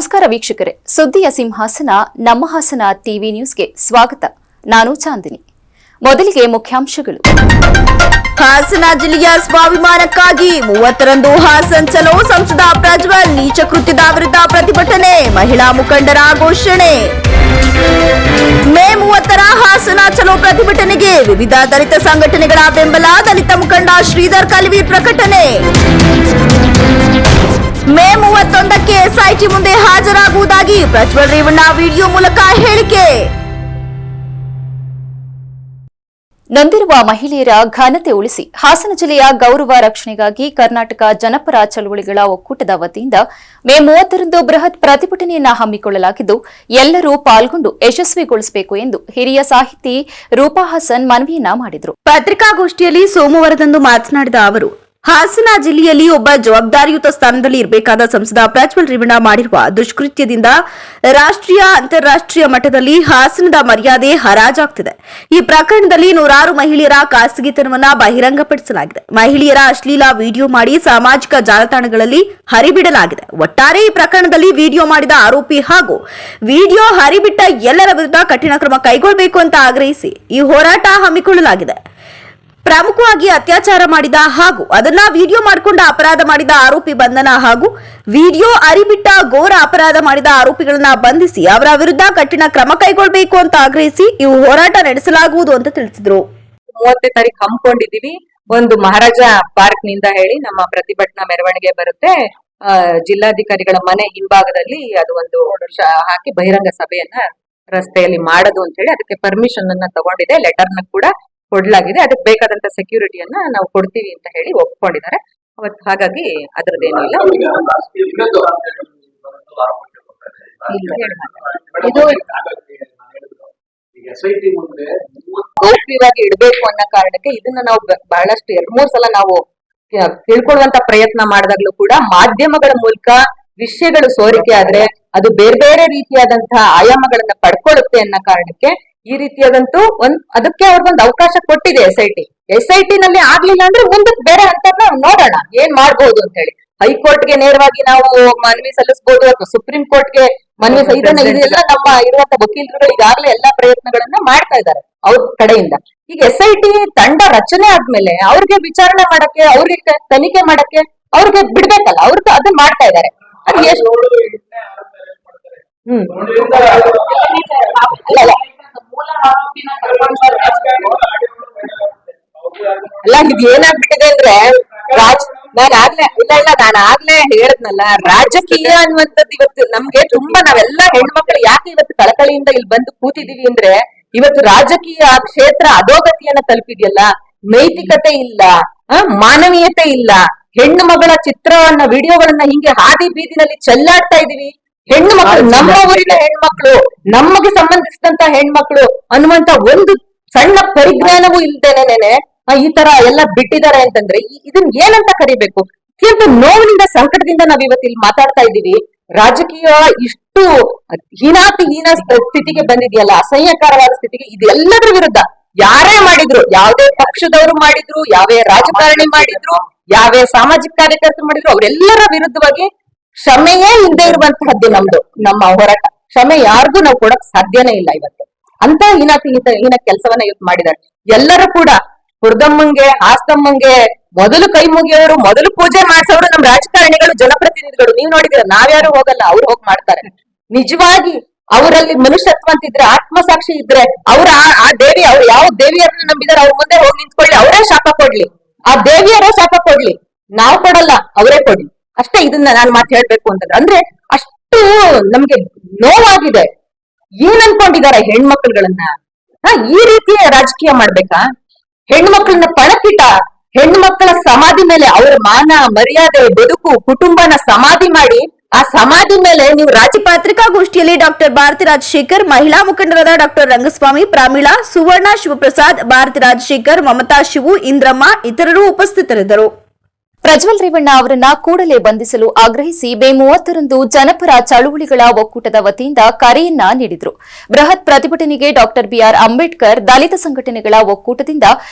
ನಮಸ್ಕಾರ ವೀಕ್ಷಕರೇ, ಸುದ್ದಿಯ ಸಿಂಹಾಸನ ನಮ್ಮ ಹಾಸನ ಟಿವಿ ನ್ಯೂಸ್ಗೆ ಸ್ವಾಗತ. ನಾನು ಚಾಂದಿನಿ. ಮೊದಲಿಗೆ ಮುಖ್ಯಾಂಶಗಳು. ಹಾಸನ ಜಿಲ್ಲೆಯ ಸ್ವಾಭಿಮಾನಕ್ಕಾಗಿ 30ರಂದು ಹಾಸನ್ ಚಲೋ ಸಂಸದ ಪ್ರಜ್ವಲ್ ನೀಚ ಕೃತ್ಯದ ವಿರುದ್ಧ ಪ್ರತಿಭಟನೆ, ಮಹಿಳಾ ಮುಖಂಡರ ಘೋಷಣೆ. ಮೇ 30ರ ಹಾಸನ ಚಲೋ ಪ್ರತಿಭಟನೆಗೆ ವಿವಿಧ ದಲಿತ ಸಂಘಟನೆಗಳ ಬೆಂಬಲ, ದಲಿತ ಮುಖಂಡ ಶ್ರೀಧರ್ ಕಲ್ವೀರ್ ಪ್ರಕಟಣೆ. ಮೇ 31ಕ್ಕೆ ಎಸ್ಐಟಿ ಮುಂದೆ ಹಾಜರಾಗುವುದಾಗಿ ಪ್ರಜ್ವಲ್ ರೇವಣ್ಣ ವಿಡಿಯೋ ಮೂಲಕ ಹೇಳಿಕೆ. ನೊಂದಿರುವ ಮಹಿಳೆಯರ ಘನತೆ ಉಳಿಸಿ ಹಾಸನ ಜಿಲ್ಲೆಯ ಗೌರವ ರಕ್ಷಣೆಗಾಗಿ ಕರ್ನಾಟಕ ಜನಪರ ಚಳವಳಿಗಳ ಒಕ್ಕೂಟದ ವತಿಯಿಂದ ಮೇ 30ರಂದು ಬೃಹತ್ ಪ್ರತಿಭಟನೆಯನ್ನ ಹಮ್ಮಿಕೊಳ್ಳಲಾಗಿದ್ದು, ಎಲ್ಲರೂ ಪಾಲ್ಗೊಂಡು ಯಶಸ್ವಿಗೊಳಿಸಬೇಕು ಎಂದು ಹಿರಿಯ ಸಾಹಿತಿ ರೂಪಾ ಹಾಸನ್ ಮನವಿಯನ್ನ ಮಾಡಿದರು. ಪತ್ರಿಕಾಗೋಷ್ಠಿಯಲ್ಲಿ ಸೋಮವಾರದಂದು ಮಾತನಾಡಿದ ಅವರು, ಹಾಸನ ಜಿಲ್ಲೆಯಲ್ಲಿ ಒಬ್ಬ ಜವಾಬ್ದಾರಿಯುತ ಸ್ಥಾನದಲ್ಲಿ ಇರಬೇಕಾದ ಸಂಸದ ಪ್ರಜ್ವಲ್ ರೇವಣ್ಣ ಮಾಡಿರುವ ದುಷ್ಕೃತ್ಯದಿಂದ ರಾಷ್ಟ್ರೀಯ ಅಂತಾರಾಷ್ಟ್ರೀಯ ಮಟ್ಟದಲ್ಲಿ ಹಾಸನದ ಮರ್ಯಾದೆ ಹರಾಜಾಗ್ತಿದೆ. ಈ ಪ್ರಕರಣದಲ್ಲಿ ನೂರಾರು ಮಹಿಳೆಯರ ಖಾಸಗಿತನವನ್ನ ಬಹಿರಂಗಪಡಿಸಲಾಗಿದೆ. ಮಹಿಳೆಯರ ಅಶ್ಲೀಲ ವಿಡಿಯೋ ಮಾಡಿ ಸಾಮಾಜಿಕ ಜಾಲತಾಣಗಳಲ್ಲಿ ಹರಿಬಿಡಲಾಗಿದೆ. ಒಟ್ಟಾರೆ ಈ ಪ್ರಕರಣದಲ್ಲಿ ವಿಡಿಯೋ ಮಾಡಿದ ಆರೋಪಿ ಹಾಗೂ ವಿಡಿಯೋ ಹರಿಬಿಟ್ಟ ಎಲ್ಲರ ವಿರುದ್ಧ ಕಠಿಣ ಕ್ರಮ ಕೈಗೊಳ್ಳಬೇಕು ಅಂತ ಆಗ್ರಹಿಸಿ ಈ ಹೋರಾಟ ಹಮ್ಮಿಕೊಳ್ಳಲಾಗಿದೆ. ಪ್ರಮುಖವಾಗಿ ಅತ್ಯಾಚಾರ ಮಾಡಿದ ಹಾಗೂ ಅದನ್ನ ವಿಡಿಯೋ ಮಾಡಿಕೊಂಡ ಅಪರಾಧ ಮಾಡಿದ ಆರೋಪಿ ಬಂಧನ ಹಾಗೂ ವಿಡಿಯೋ ಅರಿಬಿಟ್ಟ ಘೋರ ಅಪರಾಧ ಮಾಡಿದ ಆರೋಪಿಗಳನ್ನ ಬಂಧಿಸಿ ಅವರ ವಿರುದ್ಧ ಕಠಿಣ ಕ್ರಮ ಕೈಗೊಳ್ಳಬೇಕು ಅಂತ ಆಗ್ರಹಿಸಿ ಈ ಹೋರಾಟ ನಡೆಸಲಾಗುವುದು ಅಂತ ತಿಳಿಸಿದ್ರು. 30ನೇ ತಾರೀಕು ಹಮ್ಮಿಕೊಂಡಿದೀವಿ. ಒಂದು ಮಹಾರಾಜ ಪಾರ್ಕ್ ನಿಂದ ಹೇಳಿ ನಮ್ಮ ಪ್ರತಿಭಟನಾ ಮೆರವಣಿಗೆ ಬರುತ್ತೆ. ಜಿಲ್ಲಾಧಿಕಾರಿಗಳ ಮನೆ ಹಿಂಭಾಗದಲ್ಲಿ ಅದು ಒಂದು ಹಾಕಿ ಬಹಿರಂಗ ಸಭೆಯನ್ನ ರಸ್ತೆಯಲ್ಲಿ ಮಾಡೋದು ಅಂತ ಹೇಳಿ ಅದಕ್ಕೆ ಪರ್ಮಿಷನ್ ಅನ್ನ ತಗೊಂಡಿದೆ. ಲೆಟರ್ನ ಕೂಡ ಕೊಡ್ಲಾಗಿದೆ. ಅದಕ್ಕೆ ಬೇಕಾದಂತ ಸೆಕ್ಯೂರಿಟಿಯನ್ನ ನಾವು ಕೊಡ್ತೀವಿ ಅಂತ ಹೇಳಿ ಒಪ್ಕೊಂಡಿದ್ದಾರೆ. ಅವತ್ತು ಹಾಗಾಗಿ ಅದ್ರದ್ದೇನಿಲ್ಲ. ಇದು ಗೌಪ್ಯವಾಗಿ ಇಡಬೇಕು ಅನ್ನೋ ಕಾರಣಕ್ಕೆ ಇದನ್ನ ನಾವು ಬಹಳಷ್ಟು 2-3 ಸಲ ನಾವು ತಿಳ್ಕೊಳ್ಳುವಂತ ಪ್ರಯತ್ನ ಮಾಡಿದಾಗ್ಲೂ ಕೂಡ ಮಾಧ್ಯಮಗಳ ಮೂಲಕ ವಿಷಯಗಳು ಸೋರಿಕೆ ಆದ್ರೆ ಅದು ಬೇರೆ ಬೇರೆ ರೀತಿಯಾದಂತಹ ಆಯಾಮಗಳನ್ನ ಪಡ್ಕೊಳ್ಳುತ್ತೆ ಅನ್ನೋ ಕಾರಣಕ್ಕೆ ಈ ರೀತಿಯಾದಂತೂ ಅದಕ್ಕೆ ಅವ್ರಿಗೊಂದು ಅವಕಾಶ ಕೊಟ್ಟಿದೆ ಎಸ್ಐಟಿ ನಲ್ಲಿ ಆಗ್ಲಿಲ್ಲ ಅಂದ್ರೆ ಮುಂದಕ್ಕೆ ಬೇರೆ ಹಂತನ ನೋಡೋಣ ಏನ್ ಮಾಡ್ಬೋದು ಅಂತ ಹೇಳಿ. ಹೈಕೋರ್ಟ್ಗೆ ನೇರವಾಗಿ ನಾವು ಮನವಿ ಸಲ್ಲಿಸಬಹುದು ಅಥವಾ ಸುಪ್ರೀಂ ಕೋರ್ಟ್ಗೆ ಮನವಿ ಇದೆಲ್ಲ ನಮ್ಮ ಇರುವಂತ ವಕೀಲರುಗಳು ಈಗಾಗಲೇ ಎಲ್ಲಾ ಪ್ರಯತ್ನಗಳನ್ನ ಮಾಡ್ತಾ ಇದ್ದಾರೆ ಅವ್ರ ಕಡೆಯಿಂದ. ಈಗ ಎಸ್ಐಟಿ ತಂಡ ರಚನೆ ಆದ್ಮೇಲೆ ಅವ್ರಿಗೆ ವಿಚಾರಣೆ ಮಾಡಕ್ಕೆ, ಅವ್ರಿಗೆ ತನಿಖೆ ಮಾಡಕ್ಕೆ ಅವ್ರಿಗೆ ಬಿಡ್ಬೇಕಲ್ಲ, ಅವ್ರಿಗೆ ಅದನ್ನ ಮಾಡ್ತಾ ಇದ್ದಾರೆ. ಅದು ಎಷ್ಟು ಅಲ್ಲ, ಇದು ಏನಾಗ್ಬಿಟ್ಟಿದೆ ಅಂದ್ರೆ ನಾನು ಆಗ್ಲೇ ಹೇಳದ್ನಲ್ಲ, ರಾಜಕೀಯ ಅನ್ನುವಂಥದ್ದು ಇವತ್ತು ನಮ್ಗೆ ತುಂಬಾ ನಾವೆಲ್ಲ ಹೆಣ್ಮಕ್ಳು ಯಾಕೆ ಇವತ್ತು ಕಳಕಳಿಯಿಂದ ಇಲ್ಲಿ ಬಂದು ಕೂತಿದೀವಿ ಅಂದ್ರೆ ಇವತ್ತು ರಾಜಕೀಯ ಕ್ಷೇತ್ರ ಅಧೋಗತಿಯನ್ನ ತಲುಪಿದ್ಯಲ್ಲ. ನೈತಿಕತೆ ಇಲ್ಲ, ಮಾನವೀಯತೆ ಇಲ್ಲ. ಹೆಣ್ಣು ಮಗಳ ಚಿತ್ರವನ್ನ ವಿಡಿಯೋಗಳನ್ನ ಹಿಂಗೆ ಹಾದಿ ಬೀದಿನಲ್ಲಿ ಚೆಲ್ಲಾಡ್ತಾ ಇದೀವಿ. ಹೆಣ್ಣು ಮಕ್ಕಳು, ನಮ್ಮ ಊರಿನ ಹೆಣ್ಮಕ್ಳು, ನಮಗೆ ಸಂಬಂಧಿಸಿದಂತ ಹೆಣ್ಮಕ್ಳು ಅನ್ನುವಂತ ಒಂದು ಸಣ್ಣ ಪರಿಜ್ಞಾನವೂ ಇಲ್ದೇನೆ ಈ ತರ ಎಲ್ಲ ಬಿಟ್ಟಿದ್ದಾರೆ ಅಂತಂದ್ರೆ ಇದನ್ನ ಏನಂತ ಕರಿಬೇಕು? ಅತ್ಯಂತ ನೋವಿನಿಂದ, ಸಂಕಟದಿಂದ ನಾವ್ ಇವತ್ತು ಇಲ್ಲಿ ಮಾತಾಡ್ತಾ ಇದ್ದೀವಿ. ರಾಜಕೀಯ ಇಷ್ಟು ಹೀನ ಸ್ಥಿತಿಗೆ ಬಂದಿದೆಯಲ್ಲ, ಅಸಹ್ಯಕರವಾದ ಸ್ಥಿತಿಗೆ. ಇದೆಲ್ಲದರ ವಿರುದ್ಧ ಯಾರೇ ಮಾಡಿದ್ರು, ಯಾವುದೇ ಪಕ್ಷದವರು ಮಾಡಿದ್ರು, ಯಾವೇ ರಾಜಕಾರಣಿ ಮಾಡಿದ್ರು, ಯಾವೇ ಸಾಮಾಜಿಕ ಕಾರ್ಯಕರ್ತರು ಮಾಡಿದ್ರು, ಅವರೆಲ್ಲರ ವಿರುದ್ಧವಾಗಿ ಕ್ಷಮೆಯೇ ಇಲ್ಲದೆ ಇರುವಂತಹದ್ದು ನಮ್ಮ ಹೋರಾಟ. ಕ್ಷಮೆ ಯಾರಿಗೂ ನಾವು ಕೊಡಕ್ ಸಾಧ್ಯನೇ ಇಲ್ಲ ಇವತ್ತು. ಅಂತ ಹೀನ ಕೆಲಸವನ್ನ ಇವತ್ತು ಮಾಡಿದ್ದಾರೆ. ಎಲ್ಲರೂ ಕೂಡ ಹುರ್ದಮ್ಮಂಗೆ, ಹಾಸ್ತಮ್ಮಂಗೆ ಮೊದಲು ಕೈ ಮುಗಿಯೋರು, ಮೊದಲು ಪೂಜೆ ಮಾಡ್ಸೋರು ನಮ್ ರಾಜಕಾರಣಿಗಳು, ಜನಪ್ರತಿನಿಧಿಗಳು. ನೀವ್ ನೋಡಿದ್ರೆ ನಾವ್ಯಾರು ಹೋಗಲ್ಲ, ಅವ್ರು ಹೋಗಿ ಮಾಡ್ತಾರೆ. ನಿಜವಾಗಿ ಅವರಲ್ಲಿ ಮನುಷ್ಯತ್ವ ಅಂತಿದ್ರೆ, ಆತ್ಮಸಾಕ್ಷಿ ಇದ್ರೆ ಅವ್ರ ಆ ದೇವಿ, ಅವ್ರು ಯಾವ ದೇವಿಯರನ್ನ ನಂಬಿದಾರೆ ಅವ್ರ ಮುಂದೆ ಹೋಗಿ ನಿಂತ್ಕೊಳ್ಳಿ, ಅವರೇ ಶಾಪ ಕೊಡ್ಲಿ, ಆ ದೇವಿಯರೇ ಶಾಪ ಕೊಡ್ಲಿ, ನಾವ್ ಕೊಡಲ್ಲ, ಅವರೇ ಕೊಡ್ಲಿ ಅಷ್ಟೇ. ಇದನ್ನ ನಾನು ಮಾತು ಹೇಳ್ಬೇಕು ಅಂತಂದ್ರೆ ಅಂದ್ರೆ ಅಷ್ಟು ನಮ್ಗೆ ನೋವಾಗಿದೆ. ಏನ್ ಅನ್ಕೊಂಡಿದ್ದಾರೆ ಹೆಣ್ಮಕ್ಳುಗಳನ್ನ? ಈ ರೀತಿಯ ರಾಜಕೀಯ ಮಾಡ್ಬೇಕಾ? ಹೆಣ್ಮಕ್ಳನ್ನ ಪಣಕ್ಕಿಟ್ಟ ಹೆಣ್ಮಕ್ಳ ಸಮಾಧಿ ಮೇಲೆ ಅವರ ಮಾನ ಮರ್ಯಾದೆ, ಬದುಕು, ಕುಟುಂಬನ ಸಮಾಧಿ ಮಾಡಿ ಆ ಸಮಾಧಿ ಮೇಲೆ ನೀವು ಪತ್ರಿಕಾಗೋಷ್ಠಿಯಲ್ಲಿ ಡಾಕ್ಟರ್ ಭಾರತಿ ರಾಜಶೇಖರ್, ಮಹಿಳಾ ಮುಖಂಡರಾದ ಡಾಕ್ಟರ್ ರಂಗಸ್ವಾಮಿ, ಪ್ರಾಮೀಳಾ, ಸುವರ್ಣ, ಶಿವಪ್ರಸಾದ್, ಭಾರತಿ ರಾಜಶೇಖರ್, ಮಮತಾ, ಶಿವು, ಇಂದ್ರಮ್ಮ ಇತರರು ಉಪಸ್ಥಿತರಿದ್ದರು. ಪ್ರಜ್ವಲ್ ರೇವಣ್ಣ ಅವರನ್ನ ಕೂಡಲೇ ಬಂಧಿಸಲು ಆಗ್ರಹಿಸಿ ಮೇ 30ರಂದು ಜನಪರ ಚಳುವಳಿಗಳ ಒಕ್ಕೂಟದ ವತಿಯಿಂದ ಕರೆಯನ್ನ ನೀಡಿದ್ರು. ಬೃಹತ್ ಪ್ರತಿಭಟನೆಗೆ ಡಾಕ್ಟರ್ ಬಿಆರ್ ಅಂಬೇಡ್ಕರ್ ದಲಿತ ಸಂಘಟನೆಗಳ ಒಕ್ಕೂಟದಿಂದ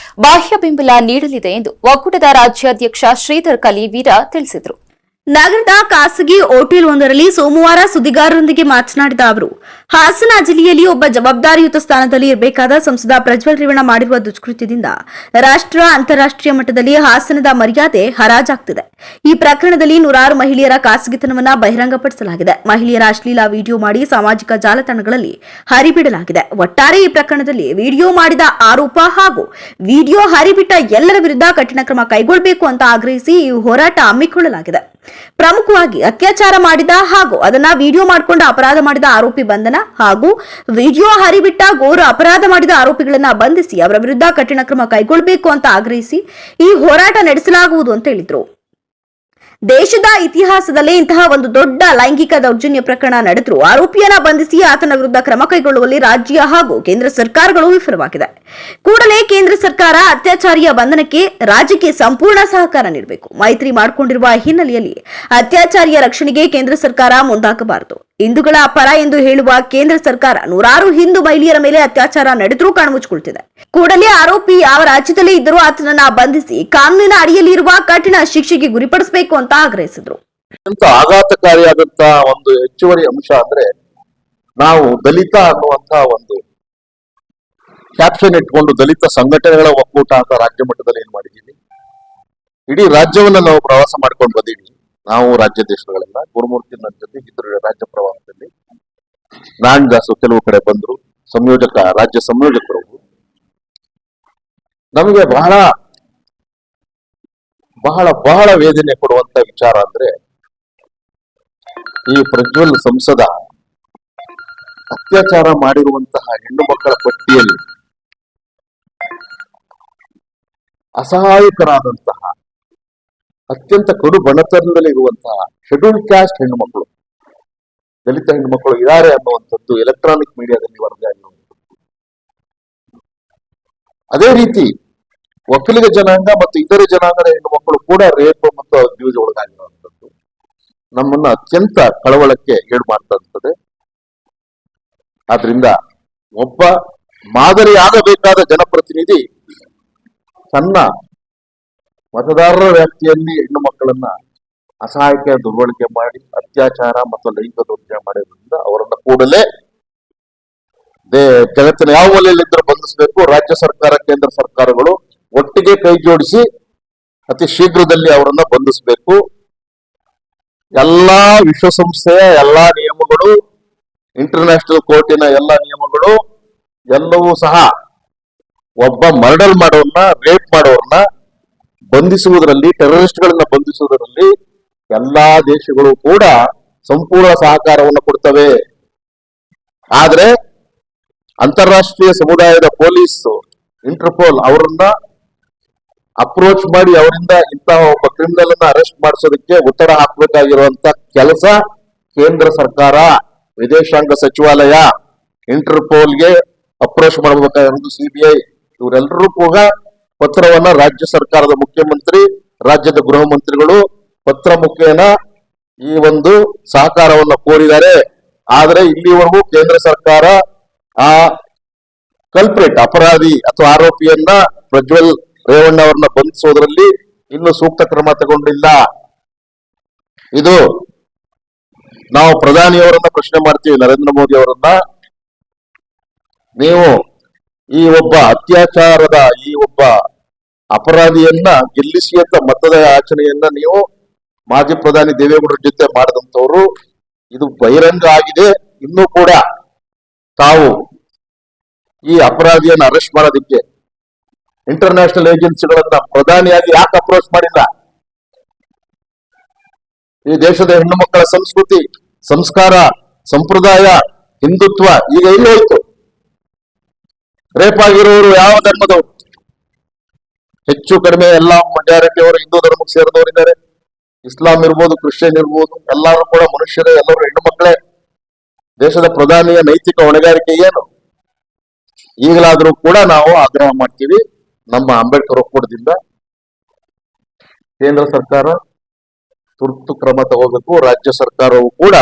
ಬಾಹ್ಯ ಬೆಂಬಲ ನೀಡಲಿದೆ ಎಂದು ಒಕ್ಕೂಟದ ರಾಜ್ಯಾಧ್ಯಕ್ಷ ಶ್ರೀಧರ್ ಕಲಿವೀರ ತಿಳಿಸಿದರು. ನಗರದ ಖಾಸಗಿ ಹೋಟೆಲ್ ಒಂದರಲ್ಲಿ ಸೋಮವಾರ ಸುದ್ದಿಗಾರರೊಂದಿಗೆ ಮಾತನಾಡಿದ ಅವರು, ಹಾಸನ ಜಿಲ್ಲೆಯಲ್ಲಿ ಒಬ್ಬ ಜವಾಬ್ದಾರಿಯುತ ಸ್ಥಾನದಲ್ಲಿ ಇರಬೇಕಾದ ಸಂಸದ ಪ್ರಜ್ವಲ್ ರೇವಣ್ಣ ಮಾಡಿರುವ ದುಷ್ಕೃತ್ಯದಿಂದ ರಾಷ್ಟ್ರ ಅಂತಾರಾಷ್ಟ್ರೀಯ ಮಟ್ಟದಲ್ಲಿ ಹಾಸನದ ಮರ್ಯಾದೆ ಹರಾಜಾಗ್ತಿದೆ. ಈ ಪ್ರಕರಣದಲ್ಲಿ ನೂರಾರು ಮಹಿಳೆಯರ ಖಾಸಗಿತನವನ್ನ ಬಹಿರಂಗಪಡಿಸಲಾಗಿದೆ. ಮಹಿಳೆಯರ ಅಶ್ಲೀಲ ವಿಡಿಯೋ ಮಾಡಿ ಸಾಮಾಜಿಕ ಜಾಲತಾಣಗಳಲ್ಲಿ ಹರಿಬಿಡಲಾಗಿದೆ. ಒಟ್ಟಾರೆ ಈ ಪ್ರಕರಣದಲ್ಲಿ ವಿಡಿಯೋ ಮಾಡಿದ ಆರೋಪ ಹಾಗೂ ವಿಡಿಯೋ ಹರಿಬಿಟ್ಟ ಎಲ್ಲರ ವಿರುದ್ಧ ಕಠಿಣ ಕ್ರಮ ಕೈಗೊಳ್ಳಬೇಕು ಅಂತ ಆಗ್ರಹಿಸಿ ಈ ಹೋರಾಟ ಹಮ್ಮಿಕೊಳ್ಳಲಾಗಿದೆ. ಪ್ರಮುಖವಾಗಿ ಅತ್ಯಾಚಾರ ಮಾಡಿದ ಹಾಗೂ ಅದನ್ನ ವಿಡಿಯೋ ಮಾಡಿಕೊಂಡ ಅಪರಾಧ ಮಾಡಿದ ಆರೋಪಿ ಬಂಧನ ಹಾಗೂ ವಿಡಿಯೋ ಹರಿಬಿಟ್ಟ ಘೋರ ಅಪರಾಧ ಮಾಡಿದ ಆರೋಪಿಗಳನ್ನ ಬಂಧಿಸಿ ಅವರ ವಿರುದ್ಧ ಕಠಿಣ ಕ್ರಮ ಕೈಗೊಳ್ಳಬೇಕು ಅಂತ ಆಗ್ರಹಿಸಿ ಈ ಹೋರಾಟ ನಡೆಸಲಾಗುವುದು ಅಂತ ಹೇಳಿದ್ರು. ದೇಶದ ಇತಿಹಾಸದಲ್ಲೇ ಇಂತಹ ಒಂದು ದೊಡ್ಡ ಲೈಂಗಿಕ ದೌರ್ಜನ್ಯ ಪ್ರಕರಣ ನಡೆದರೂ ಆರೋಪಿಯನ್ನ ಬಂಧಿಸಿ ಆತನ ವಿರುದ್ಧ ಕ್ರಮ ಕೈಗೊಳ್ಳುವಲ್ಲಿ ರಾಜ್ಯ ಹಾಗೂ ಕೇಂದ್ರ ಸರ್ಕಾರಗಳು ವಿಫಲವಾಗಿದೆ. ಕೂಡಲೇ ಕೇಂದ್ರ ಸರ್ಕಾರ ಅತ್ಯಾಚಾರಿಯ ಬಂಧನಕ್ಕೆ ರಾಜ್ಯಕ್ಕೆ ಸಂಪೂರ್ಣ ಸಹಕಾರ ನೀಡಬೇಕು. ಮೈತ್ರಿ ಮಾಡಿಕೊಂಡಿರುವ ಹಿನ್ನೆಲೆಯಲ್ಲಿ ಅತ್ಯಾಚಾರಿಯ ರಕ್ಷಣೆಗೆ ಕೇಂದ್ರ ಸರ್ಕಾರ ಮುಂದಾಗಬಾರದು. ಹಿಂದೂಗಳ ಪರ ಎಂದು ಹೇಳುವ ಕೇಂದ್ರ ಸರ್ಕಾರ ನೂರಾರು ಹಿಂದೂ ಮಹಿಳೆಯರ ಮೇಲೆ ಅತ್ಯಾಚಾರ ನಡೆದರೂ ಕಣ್ಮುಚ್ಚಿಕೊಳ್ತಿದೆ. ಕೂಡಲೇ ಆರೋಪಿ ಯಾವ ರಾಜ್ಯದಲ್ಲೇ ಇದ್ದರೂ ಆತನನ್ನ ಬಂಧಿಸಿ ಕಾನೂನಿನ ಅಡಿಯಲ್ಲಿ ಇರುವ ಕಠಿಣ ಶಿಕ್ಷೆಗೆ ಗುರಿಪಡಿಸಬೇಕು ಅಂತ ಆಗ್ರಹಿಸಿದ್ರು. ಆಘಾತಕಾರಿಯಾದಂತಹ ಒಂದು ಹೆಚ್ಚುವರಿ ಅಂಶ ಅಂದ್ರೆ, ನಾವು ದಲಿತ ಅನ್ನುವಂತಹ ಒಂದು ಕ್ಯಾಪ್ಷನ್ ಇಟ್ಕೊಂಡು ದಲಿತ ಸಂಘಟನೆಗಳ ಒಕ್ಕೂಟ ಅಂತ ರಾಜ್ಯ ಮಟ್ಟದಲ್ಲಿ ಏನ್ ಮಾಡಿದೀವಿ, ಇಡೀ ರಾಜ್ಯವನ್ನ ನಾವು ಪ್ರವಾಸ ಮಾಡ್ಕೊಂಡು ಬಂದೀವಿ. ನಾವು ರಾಜ್ಯಾಧ್ಯಕ್ಷಗಳೆಲ್ಲ ಗುರುಮೂರ್ತಿ ನನ್ನ ಜೊತೆ ಇದ್ರು ರಾಜ್ಯ ಪ್ರವಾಸದಲ್ಲಿ. ನಾಣ್ದಾಸು ಕೆಲವು ಕಡೆ ಬಂದ್ರು, ರಾಜ್ಯ ಸಂಯೋಜಕರು. ನಮಗೆ ಬಹಳ ಬಹಳ ಬಹಳ ವೇದನೆ ಕೊಡುವಂತ ವಿಚಾರ ಅಂದ್ರೆ, ಈ ಪ್ರಜ್ವಲ್ ಸಂಸದ ಅತ್ಯಾಚಾರ ಮಾಡಿರುವಂತಹ ಹೆಣ್ಣು ಮಕ್ಕಳ ಪಟ್ಟಿಯಲ್ಲಿ ಅಸಹಾಯಕರಾದಂತಹ ಅತ್ಯಂತ ಕಡು ಬಣತನದಲ್ಲಿ ಇರುವಂತಹ ಶೆಡ್ಯೂಲ್ ಕ್ಯಾಸ್ಟ್ ಹೆಣ್ಣು ಮಕ್ಕಳು, ದಲಿತ ಹೆಣ್ಣು ಮಕ್ಕಳು ಇದ್ದಾರೆ ಅನ್ನುವಂಥದ್ದು ಎಲೆಕ್ಟ್ರಾನಿಕ್ ಮೀಡಿಯಾದಲ್ಲಿ ವರದಿಯಾಗಿರುವಂಥದ್ದು. ಅದೇ ರೀತಿ ಒಕ್ಕಲಿಗ ಜನಾಂಗ ಮತ್ತು ಇತರೆ ಜನಾಂಗದ ಹೆಣ್ಣು ಮಕ್ಕಳು ಕೂಡ ರೇಪ್ ಮತ್ತು ಅಬ್ಯೂಸ್ ಒಳಗಾಗಿರುವಂಥದ್ದು ನಮ್ಮನ್ನ ಅತ್ಯಂತ ಕಳವಳಕ್ಕೆ ಈಡು ಮಾಡ್ತದೆ. ಆದ್ರಿಂದ ಒಬ್ಬ ಮಾದರಿಯಾಗಬೇಕಾದ ಜನಪ್ರತಿನಿಧಿ ತನ್ನ ಮತದಾರರ ವ್ಯಾಪ್ತಿಯಲ್ಲಿ ಹೆಣ್ಣು ಮಕ್ಕಳನ್ನ ಅಸಹಾಯಕ ದುರ್ಬಳಕೆ ಮಾಡಿ ಅತ್ಯಾಚಾರ ಮತ್ತು ಲೈಂಗಿಕ ದೌರ್ಜನ್ಯ ಮಾಡೋದ್ರಿಂದ ಅವರನ್ನ ಕೂಡಲೇ ಜಗತ್ತಿನ ಯಾವ ಮೂಲೆಯಲ್ಲಿದ್ದರೂ ಬಂಧಿಸಬೇಕು. ರಾಜ್ಯ ಸರ್ಕಾರ, ಕೇಂದ್ರ ಸರ್ಕಾರಗಳು ಒಟ್ಟಿಗೆ ಕೈ ಜೋಡಿಸಿ ಅತಿ ಶೀಘ್ರದಲ್ಲಿ ಅವರನ್ನ ಬಂಧಿಸಬೇಕು. ಎಲ್ಲಾ ವಿಶ್ವಸಂಸ್ಥೆಯ ಎಲ್ಲಾ ನಿಯಮಗಳು, ಇಂಟರ್ನ್ಯಾಷನಲ್ ಕೋರ್ಟಿನ ಎಲ್ಲಾ ನಿಯಮಗಳು ಎಲ್ಲವೂ ಸಹ ಒಬ್ಬ ಮರ್ಡರ್ ಮಾಡೋರ್ನ, ರೇಪ್ ಮಾಡೋರ್ನ ಬಂಧಿಸುವುದರಲ್ಲಿ, ಟೆರರಿಸ್ಟ್ಗಳನ್ನ ಬಂಧಿಸುವುದರಲ್ಲಿ ಎಲ್ಲಾ ದೇಶಗಳು ಕೂಡ ಸಂಪೂರ್ಣ ಸಹಕಾರವನ್ನು ಕೊಡ್ತವೆ. ಆದ್ರೆ ಅಂತಾರಾಷ್ಟ್ರೀಯ ಸಮುದಾಯದ ಪೊಲೀಸ್, ಇಂಟರ್ಪೋಲ್ ಅವರನ್ನ ಅಪ್ರೋಚ್ ಮಾಡಿ ಅವರಿಂದ ಇಂತಹ ಒಬ್ಬ ಕ್ರಿಮಿನಲ್ ಅನ್ನ ಅರೆಸ್ಟ್ ಮಾಡಿಸೋದಕ್ಕೆ ಒತ್ತಡ ಹಾಕಬೇಕಾಗಿರುವಂತ ಕೆಲಸ ಕೇಂದ್ರ ಸರ್ಕಾರ, ವಿದೇಶಾಂಗ ಸಚಿವಾಲಯ, ಇಂಟರ್ಪೋಲ್ಗೆ ಅಪ್ರೋಚ್ ಮಾಡಬೇಕಾಗಿರೋದು CBI. ಇವರೆಲ್ಲರೂ ಕೂಡ ಪತ್ರವನ್ನ ರಾಜ್ಯ ಸರ್ಕಾರದ ಮುಖ್ಯಮಂತ್ರಿ, ರಾಜ್ಯದ ಗೃಹ ಮಂತ್ರಿಗಳು ಪತ್ರ ಮುಖೇನ ಈ ಒಂದು ಸಹಕಾರವನ್ನು ಕೋರಿದ್ದಾರೆ. ಆದ್ರೆ ಇಲ್ಲಿವರೆಗೂ ಕೇಂದ್ರ ಸರ್ಕಾರ ಆ ಕಲ್ಪ್ರೇಟ್, ಅಪರಾಧಿ ಅಥವಾ ಆರೋಪಿಯನ್ನ ಪ್ರಜ್ವಲ್ ರೇವಣ್ಣ ಅವರನ್ನ ಬಂಧಿಸೋದ್ರಲ್ಲಿ ಇನ್ನು ಸೂಕ್ತ ಕ್ರಮ ತಗೊಂಡಿಲ್ಲ. ಇದು ನಾವು ಪ್ರಧಾನಿಯವರನ್ನ ಪ್ರಶ್ನೆ ಮಾಡ್ತೀವಿ, ನರೇಂದ್ರ ಮೋದಿ ಅವರನ್ನ, ನೀವು ಈ ಒಬ್ಬ ಅತ್ಯಾಚಾರದ ಈ ಒಬ್ಬ ಅಪರಾಧಿಯನ್ನ ಗೆಲ್ಲಿಸಿ ಅಂತ ಮತದ ಯಾಚನೆಯನ್ನ ನೀವು ಮಾಜಿ ಪ್ರಧಾನಿ ದೇವೇಗೌಡರ ಜೊತೆ ಮಾಡಿದಂತವ್ರು, ಇದು ಬಹಿರಂಗ ಆಗಿದೆ. ಇನ್ನೂ ಕೂಡ ತಾವು ಈ ಅಪರಾಧಿಯನ್ನು ಅರೆಸ್ಟ್ ಮಾಡೋದಕ್ಕೆ ಇಂಟರ್ನ್ಯಾಷನಲ್ ಏಜೆನ್ಸಿಗಳನ್ನ ಪ್ರಧಾನಿಯಾಗಿ ಯಾಕೆ ಅಪ್ರೋಚ್ ಮಾಡಿಲ್ಲ? ಈ ದೇಶದ ಹೆಣ್ಣು ಮಕ್ಕಳ ಸಂಸ್ಕೃತಿ, ಸಂಸ್ಕಾರ, ಸಂಪ್ರದಾಯ, ಹಿಂದುತ್ವ ಈಗ ಎಲ್ಲೋಯ್ತು? ರೇಪ್ ಆಗಿರೋರು ಯಾವ ಧರ್ಮದವರು? ಹೆಚ್ಚು ಕಡಿಮೆ ಎಲ್ಲ majority ಅವರು ಹಿಂದೂ ಧರ್ಮಕ್ಕೆ ಸೇರಿದವರಿದ್ದಾರೆ. ಇಸ್ಲಾಂ ಇರ್ಬೋದು, ಕ್ರಿಶ್ಚಿಯನ್ ಇರ್ಬೋದು, ಎಲ್ಲರೂ ಕೂಡ ಮನುಷ್ಯರೇ, ಎಲ್ಲರೂ ಹೆಣ್ಣು ಮಕ್ಕಳೇ. ದೇಶದ ಪ್ರಧಾನಿಯ ನೈತಿಕ ಹೊಣೆಗಾರಿಕೆ ಏನು? ಈಗಲಾದ್ರೂ ಕೂಡ ನಾವು ಆಗ್ರಹ ಮಾಡ್ತೀವಿ, ನಮ್ಮ ಅಂಬೇಡ್ಕರ್ ಒಕ್ಕೂಟದಿಂದ ಕೇಂದ್ರ ಸರ್ಕಾರ ತುರ್ತು ಕ್ರಮ ತಗೋಬೇಕು. ರಾಜ್ಯ ಸರ್ಕಾರವು ಕೂಡ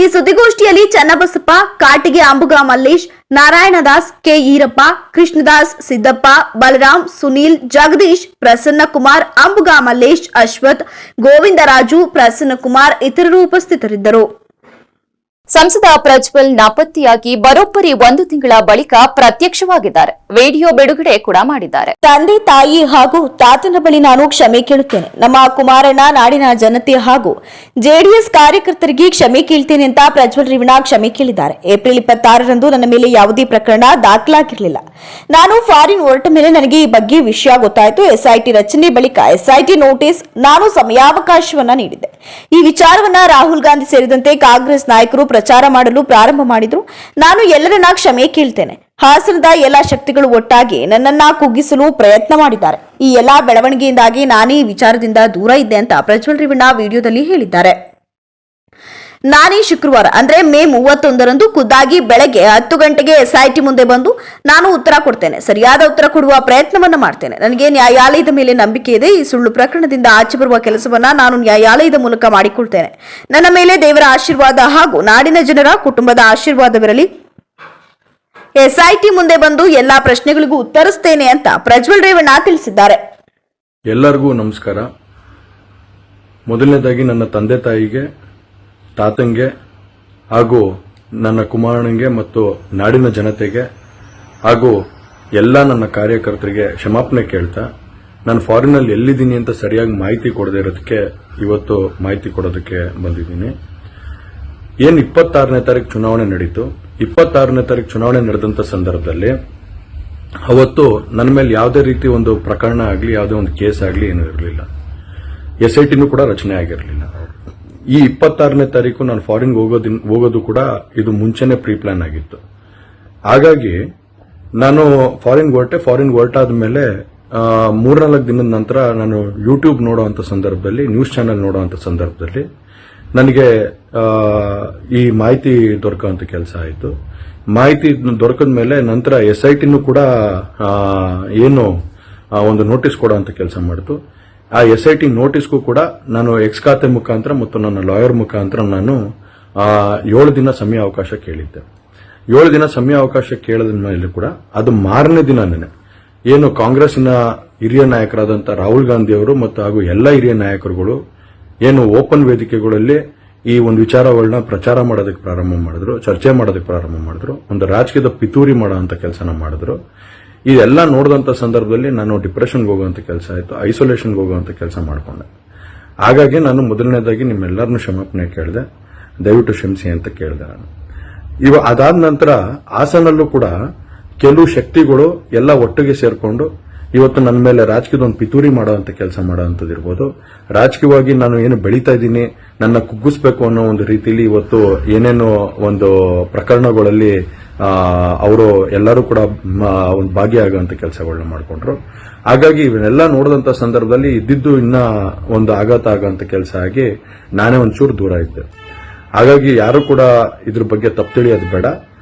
ಈ ಸುದ್ದಿಗೋಷ್ಠಿಯಲ್ಲಿ ಚನ್ನಬಸಪ್ಪ, ಕಾಟಿಗೆ ಅಂಬುಗ ಮಲ್ಲೇಶ್, ನಾರಾಯಣದಾಸ್, ಕೆ ಈರಪ್ಪ, ಕೃಷ್ಣದಾಸ್, ಸಿದ್ದಪ್ಪ, ಬಲರಾಮ್, ಸುನೀಲ್, ಜಗದೀಶ್, ಪ್ರಸನ್ನಕುಮಾರ್, ಅಂಬುಗ ಮಲ್ಲೇಶ್, ಅಶ್ವಥ್, ಗೋವಿಂದರಾಜು, ಪ್ರಸನ್ನಕುಮಾರ್ ಇತರರು ಉಪಸ್ಥಿತರಿದ್ದರು. ಸಂಸದ ಪ್ರಜ್ವಲ್ ನಾಪತ್ತೆಯಾಗಿ ಬರೋಬ್ಬರಿ 1 ತಿಂಗಳ ಬಳಿಕ ಪ್ರತ್ಯಕ್ಷವಾಗಿದ್ದಾರೆ. ವಿಡಿಯೋ ಬಿಡುಗಡೆ ಕೂಡ ಮಾಡಿದ್ದಾರೆ. ತಂದೆ ತಾಯಿ ಹಾಗೂ ತಾತನ ಬಳಿ ನಾನು ಕ್ಷಮೆ ಕೇಳುತ್ತೇನೆ. ನಮ್ಮ ಕುಮಾರಣ್ಣ, ನಾಡಿನ ಜನತೆ ಹಾಗೂ ಜೆಡಿಎಸ್ ಕಾರ್ಯಕರ್ತರಿಗೆ ಕ್ಷಮೆ ಕೇಳ್ತೇನೆ ಅಂತ ಪ್ರಜ್ವಲ್ ರೇವಣ್ಣ ಕ್ಷಮೆ ಕೇಳಿದ್ದಾರೆ. ಏಪ್ರಿಲ್ 26ರಂದು ನನ್ನ ಮೇಲೆ ಯಾವುದೇ ಪ್ರಕರಣ ದಾಖಲಾಗಿರಲಿಲ್ಲ. ನಾನು ಫಾರಿನ್ ಹೊರಟ ಮೇಲೆ ನನಗೆ ಈ ಬಗ್ಗೆ ವಿಷಯ ಗೊತ್ತಾಯಿತು. ಎಸ್ಐಟಿ ರಚನೆ ಬಳಿಕ ಎಸ್ಐಟಿ ನೋಟಿಸ್ ನಾನು ಸಮಯಾವಕಾಶವನ್ನ ನೀಡಿದ್ದೆ. ಈ ವಿಚಾರವನ್ನ ರಾಹುಲ್ ಗಾಂಧಿ ಸೇರಿದಂತೆ ಕಾಂಗ್ರೆಸ್ ನಾಯಕರು ಪ್ರಚಾರ ಮಾಡಲು ಪ್ರಾರಂಭ ಮಾಡಿದ್ರು. ನಾನು ಎಲ್ಲರನ್ನ ಕ್ಷಮೆ ಕೇಳ್ತೇನೆ. ಹಾಸನದ ಎಲ್ಲಾ ಶಕ್ತಿಗಳು ಒಟ್ಟಾಗಿ ನನ್ನನ್ನ ಕುಗ್ಗಿಸಲು ಪ್ರಯತ್ನ ಮಾಡಿದ್ದಾರೆ. ಈ ಎಲ್ಲಾ ಬೆಳವಣಿಗೆಯಿಂದಾಗಿ ನಾನೇ ಈ ವಿಚಾರದಿಂದ ದೂರ ಇದ್ದೆ ಅಂತ ಪ್ರಜ್ವಲ್ ರೇವಣ್ಣ ವಿಡಿಯೋದಲ್ಲಿ ಹೇಳಿದ್ದಾರೆ. ನಾನೇ ಶುಕ್ರವಾರ ಅಂದ್ರೆ ಮೇ 31ರಂದು ಖುದ್ದಾಗಿ ಬೆಳಗ್ಗೆ 10 ಗಂಟೆಗೆ ಎಸ್ಐಟಿ ಮುಂದೆ ಬಂದು ನಾನು ಉತ್ತರ ಕೊಡ್ತೇನೆ. ಸರಿಯಾದ ಉತ್ತರ ಕೊಡುವ ಪ್ರಯತ್ನವನ್ನ ಮಾಡ್ತೇನೆ. ನನಗೆ ನ್ಯಾಯಾಲಯದ ಮೇಲೆ ನಂಬಿಕೆ ಇದೆ. ಈ ಸುಳ್ಳು ಪ್ರಕರಣದಿಂದ ಆಚೆ ಬರುವ ಕೆಲಸವನ್ನ ನಾನು ನ್ಯಾಯಾಲಯದ ಮೂಲಕ ಮಾಡಿಕೊಳ್ತೇನೆ. ನನ್ನ ಮೇಲೆ ದೇವರ ಆಶೀರ್ವಾದ ಹಾಗೂ ನಾಡಿನ ಜನರ ಕುಟುಂಬದ ಆಶೀರ್ವಾದವಿರಲಿ. ಎಸ್ಐಟಿ ಮುಂದೆ ಬಂದು ಎಲ್ಲಾ ಪ್ರಶ್ನೆಗಳಿಗೂ ಉತ್ತರಿಸ್ತೇನೆ ಅಂತ ಪ್ರಜ್ವಲ್ ರೇವಣ್ಣ ತಿಳಿಸಿದ್ದಾರೆ. ಎಲ್ಲರಿಗೂ ನಮಸ್ಕಾರ. ಮೊದಲನೇದಾಗಿ ನನ್ನ ತಂದೆ ತಾಯಿಗೆ, ತಾತಂಗೆ ಹಾಗೂ ನನ್ನ ಕುಮಾರನಿಗೆ ಮತ್ತು ನಾಡಿನ ಜನತೆಗೆ ಹಾಗೂ ಎಲ್ಲ ನನ್ನ ಕಾರ್ಯಕರ್ತರಿಗೆ ಕ್ಷಮಾಪಣೆ ಕೇಳ್ತಾ, ನಾನು ಫಾರಿನಲ್ಲಿ ಎಲ್ಲಿದ್ದೀನಿ ಅಂತ ಸರಿಯಾಗಿ ಮಾಹಿತಿ ಕೊಡದೇ ಇರೋದಕ್ಕೆ ಇವತ್ತು ಮಾಹಿತಿ ಕೊಡೋದಕ್ಕೆ ಬಂದಿದ್ದೀನಿ. ಏನು 26ನೇ ತಾರೀಕು ಚುನಾವಣೆ ನಡೀತು. 26ನೇ ತಾರೀಕು ಚುನಾವಣೆ ನಡೆದಂತ ಸಂದರ್ಭದಲ್ಲಿ ಅವತ್ತು ನನ್ನ ಮೇಲೆ ಯಾವುದೇ ರೀತಿ ಒಂದು ಪ್ರಕರಣ ಆಗಲಿ, ಯಾವುದೇ ಒಂದು ಕೇಸ್ ಆಗಲಿ ಏನೂ ಇರಲಿಲ್ಲ. ಎಸ್ಐಟಿನೂ ಕೂಡ ರಚನೆ ಆಗಿರಲಿಲ್ಲ. ಈ 26ನೇ ತಾರೀಕು ನಾನು ಫಾರಿನ್ ಹೋಗೋದು ಕೂಡ ಇದು ಮುಂಚೆನೆ ಪ್ರೀ ಪ್ಲಾನ್ ಆಗಿತ್ತು. ಹಾಗಾಗಿ ನಾನು ಫಾರಿನ್ ಹೊರಟಾದ ಮೇಲೆ 3-4 ದಿನದ ನಂತರ ನಾನು ಯೂಟ್ಯೂಬ್ ನೋಡುವಂತ ಸಂದರ್ಭದಲ್ಲಿ, ನ್ಯೂಸ್ ಚಾನೆಲ್ ನೋಡುವಂತ ಸಂದರ್ಭದಲ್ಲಿ ನನಗೆ ಈ ಮಾಹಿತಿ ದೊರಕುವಂತ ಕೆಲಸ ಆಯಿತು. ಮಾಹಿತಿ ದೊರಕದ ಮೇಲೆ ನಂತರ ಎಸ್ಐಟಿನೂ ಕೂಡ ಏನು ಒಂದು ನೋಟಿಸ್ ಕೊಡುವಂತ ಕೆಲಸ ಮಾಡಿತು. ಆ ಎಸ್ಐಟಿ ನೋಟಿಸ್ಗೂ ಕೂಡ ನಾನು ಎಕ್ಸ್ ಖಾತೆ ಮುಖಾಂತರ ಮತ್ತು ನನ್ನ ಲಾಯರ್ ಮುಖಾಂತರ ನಾನು 7 ದಿನ ಸಮಯ ಅವಕಾಶ ಕೇಳಿದ್ದೆ. 7 ದಿನ ಸಮಯ ಅವಕಾಶ ಕೇಳಿದ ಮೇಲೆ ಕೂಡ ಅದು ಮಾರನೇ ದಿನನೇ ಏನು ಕಾಂಗ್ರೆಸ್ನ ಹಿರಿಯ ನಾಯಕರಾದಂತಹ ರಾಹುಲ್ ಗಾಂಧಿ ಅವರು ಮತ್ತು ಹಾಗೂ ಎಲ್ಲ ಹಿರಿಯ ನಾಯಕರುಗಳು ಏನು ಓಪನ್ ವೇದಿಕೆಗಳಲ್ಲಿ ಈ ಒಂದು ವಿಚಾರಗಳನ್ನ ಪ್ರಚಾರ ಮಾಡೋದಕ್ಕೆ ಪ್ರಾರಂಭ ಮಾಡಿದ್ರು, ಚರ್ಚೆ ಮಾಡೋದಕ್ಕೆ ಪ್ರಾರಂಭ ಮಾಡಿದ್ರು, ಒಂದು ರಾಜಕೀಯದ ಪಿತೂರಿ ಮಾಡುವಂತ ಕೆಲಸನ ಮಾಡಿದ್ರು. ಇದೆಲ್ಲ ನೋಡಿದಂತ ಸಂದರ್ಭದಲ್ಲಿ ನಾನು ಡಿಪ್ರೆಷನ್ಗೆ ಹೋಗುವಂತ ಕೆಲಸ ಆಯಿತು, ಐಸೋಲೇಷನ್ಗೆ ಹೋಗುವಂತ ಕೆಲಸ ಮಾಡಿಕೊಂಡೆ. ಹಾಗಾಗಿ ನಾನು ಮೊದಲನೇದಾಗಿ ನಿಮ್ಮೆಲ್ಲರನ್ನೂ ಕ್ಷಮಾಪಣೆ ಕೇಳಿದೆ, ದಯವಿಟ್ಟು ಕ್ಷಮಿಸಿ ಅಂತ ಕೇಳಿದೆ ನಾನು. ಅದಾದ ನಂತರ ಹಾಸನಲ್ಲೂ ಕೂಡ ಕೆಲವು ಶಕ್ತಿಗಳು ಎಲ್ಲ ಒಟ್ಟಿಗೆ ಸೇರ್ಕೊಂಡು ಇವತ್ತು ನನ್ನ ಮೇಲೆ ರಾಜಕೀಯದ ಒಂದು ಪಿತೂರಿ ಮಾಡುವಂತ ಕೆಲಸ ಮಾಡುವಂತದಿರ್ಬೋದು, ರಾಜಕೀಯವಾಗಿ ನಾನು ಏನು ಬೆಳೀತಾ ಇದ್ದೀನಿ, ನನ್ನ ಕುಗ್ಗಿಸ್ಬೇಕು ಅನ್ನೋ ಒಂದು ರೀತಿಯಲ್ಲಿ ಇವತ್ತು ಏನೇನೋ ಒಂದು ಪ್ರಕರಣಗಳಲ್ಲಿ ಅವರು ಎಲ್ಲರೂ ಕೂಡ ಒಂದು ಭಾಗಿಯಾಗುವಂತ ಕೆಲಸಗಳನ್ನ ಮಾಡಿಕೊಂಡ್ರು. ಹಾಗಾಗಿ ಇವನ್ನೆಲ್ಲ ನೋಡಿದಂತ ಸಂದರ್ಭದಲ್ಲಿ ಇದ್ದಿದ್ದು ಇನ್ನ ಒಂದು ಆಘಾತ ಆಗುವಂತ ಕೆಲಸ ಆಗಿ ನಾನೇ ಒಂಚೂರು ದೂರ ಇದ್ದೆ. ಹಾಗಾಗಿ ಯಾರು ಕೂಡ ಇದ್ರ ಬಗ್ಗೆ ತಪ್ಪು ತಿಳಿಯೋದು ಬೇಡ.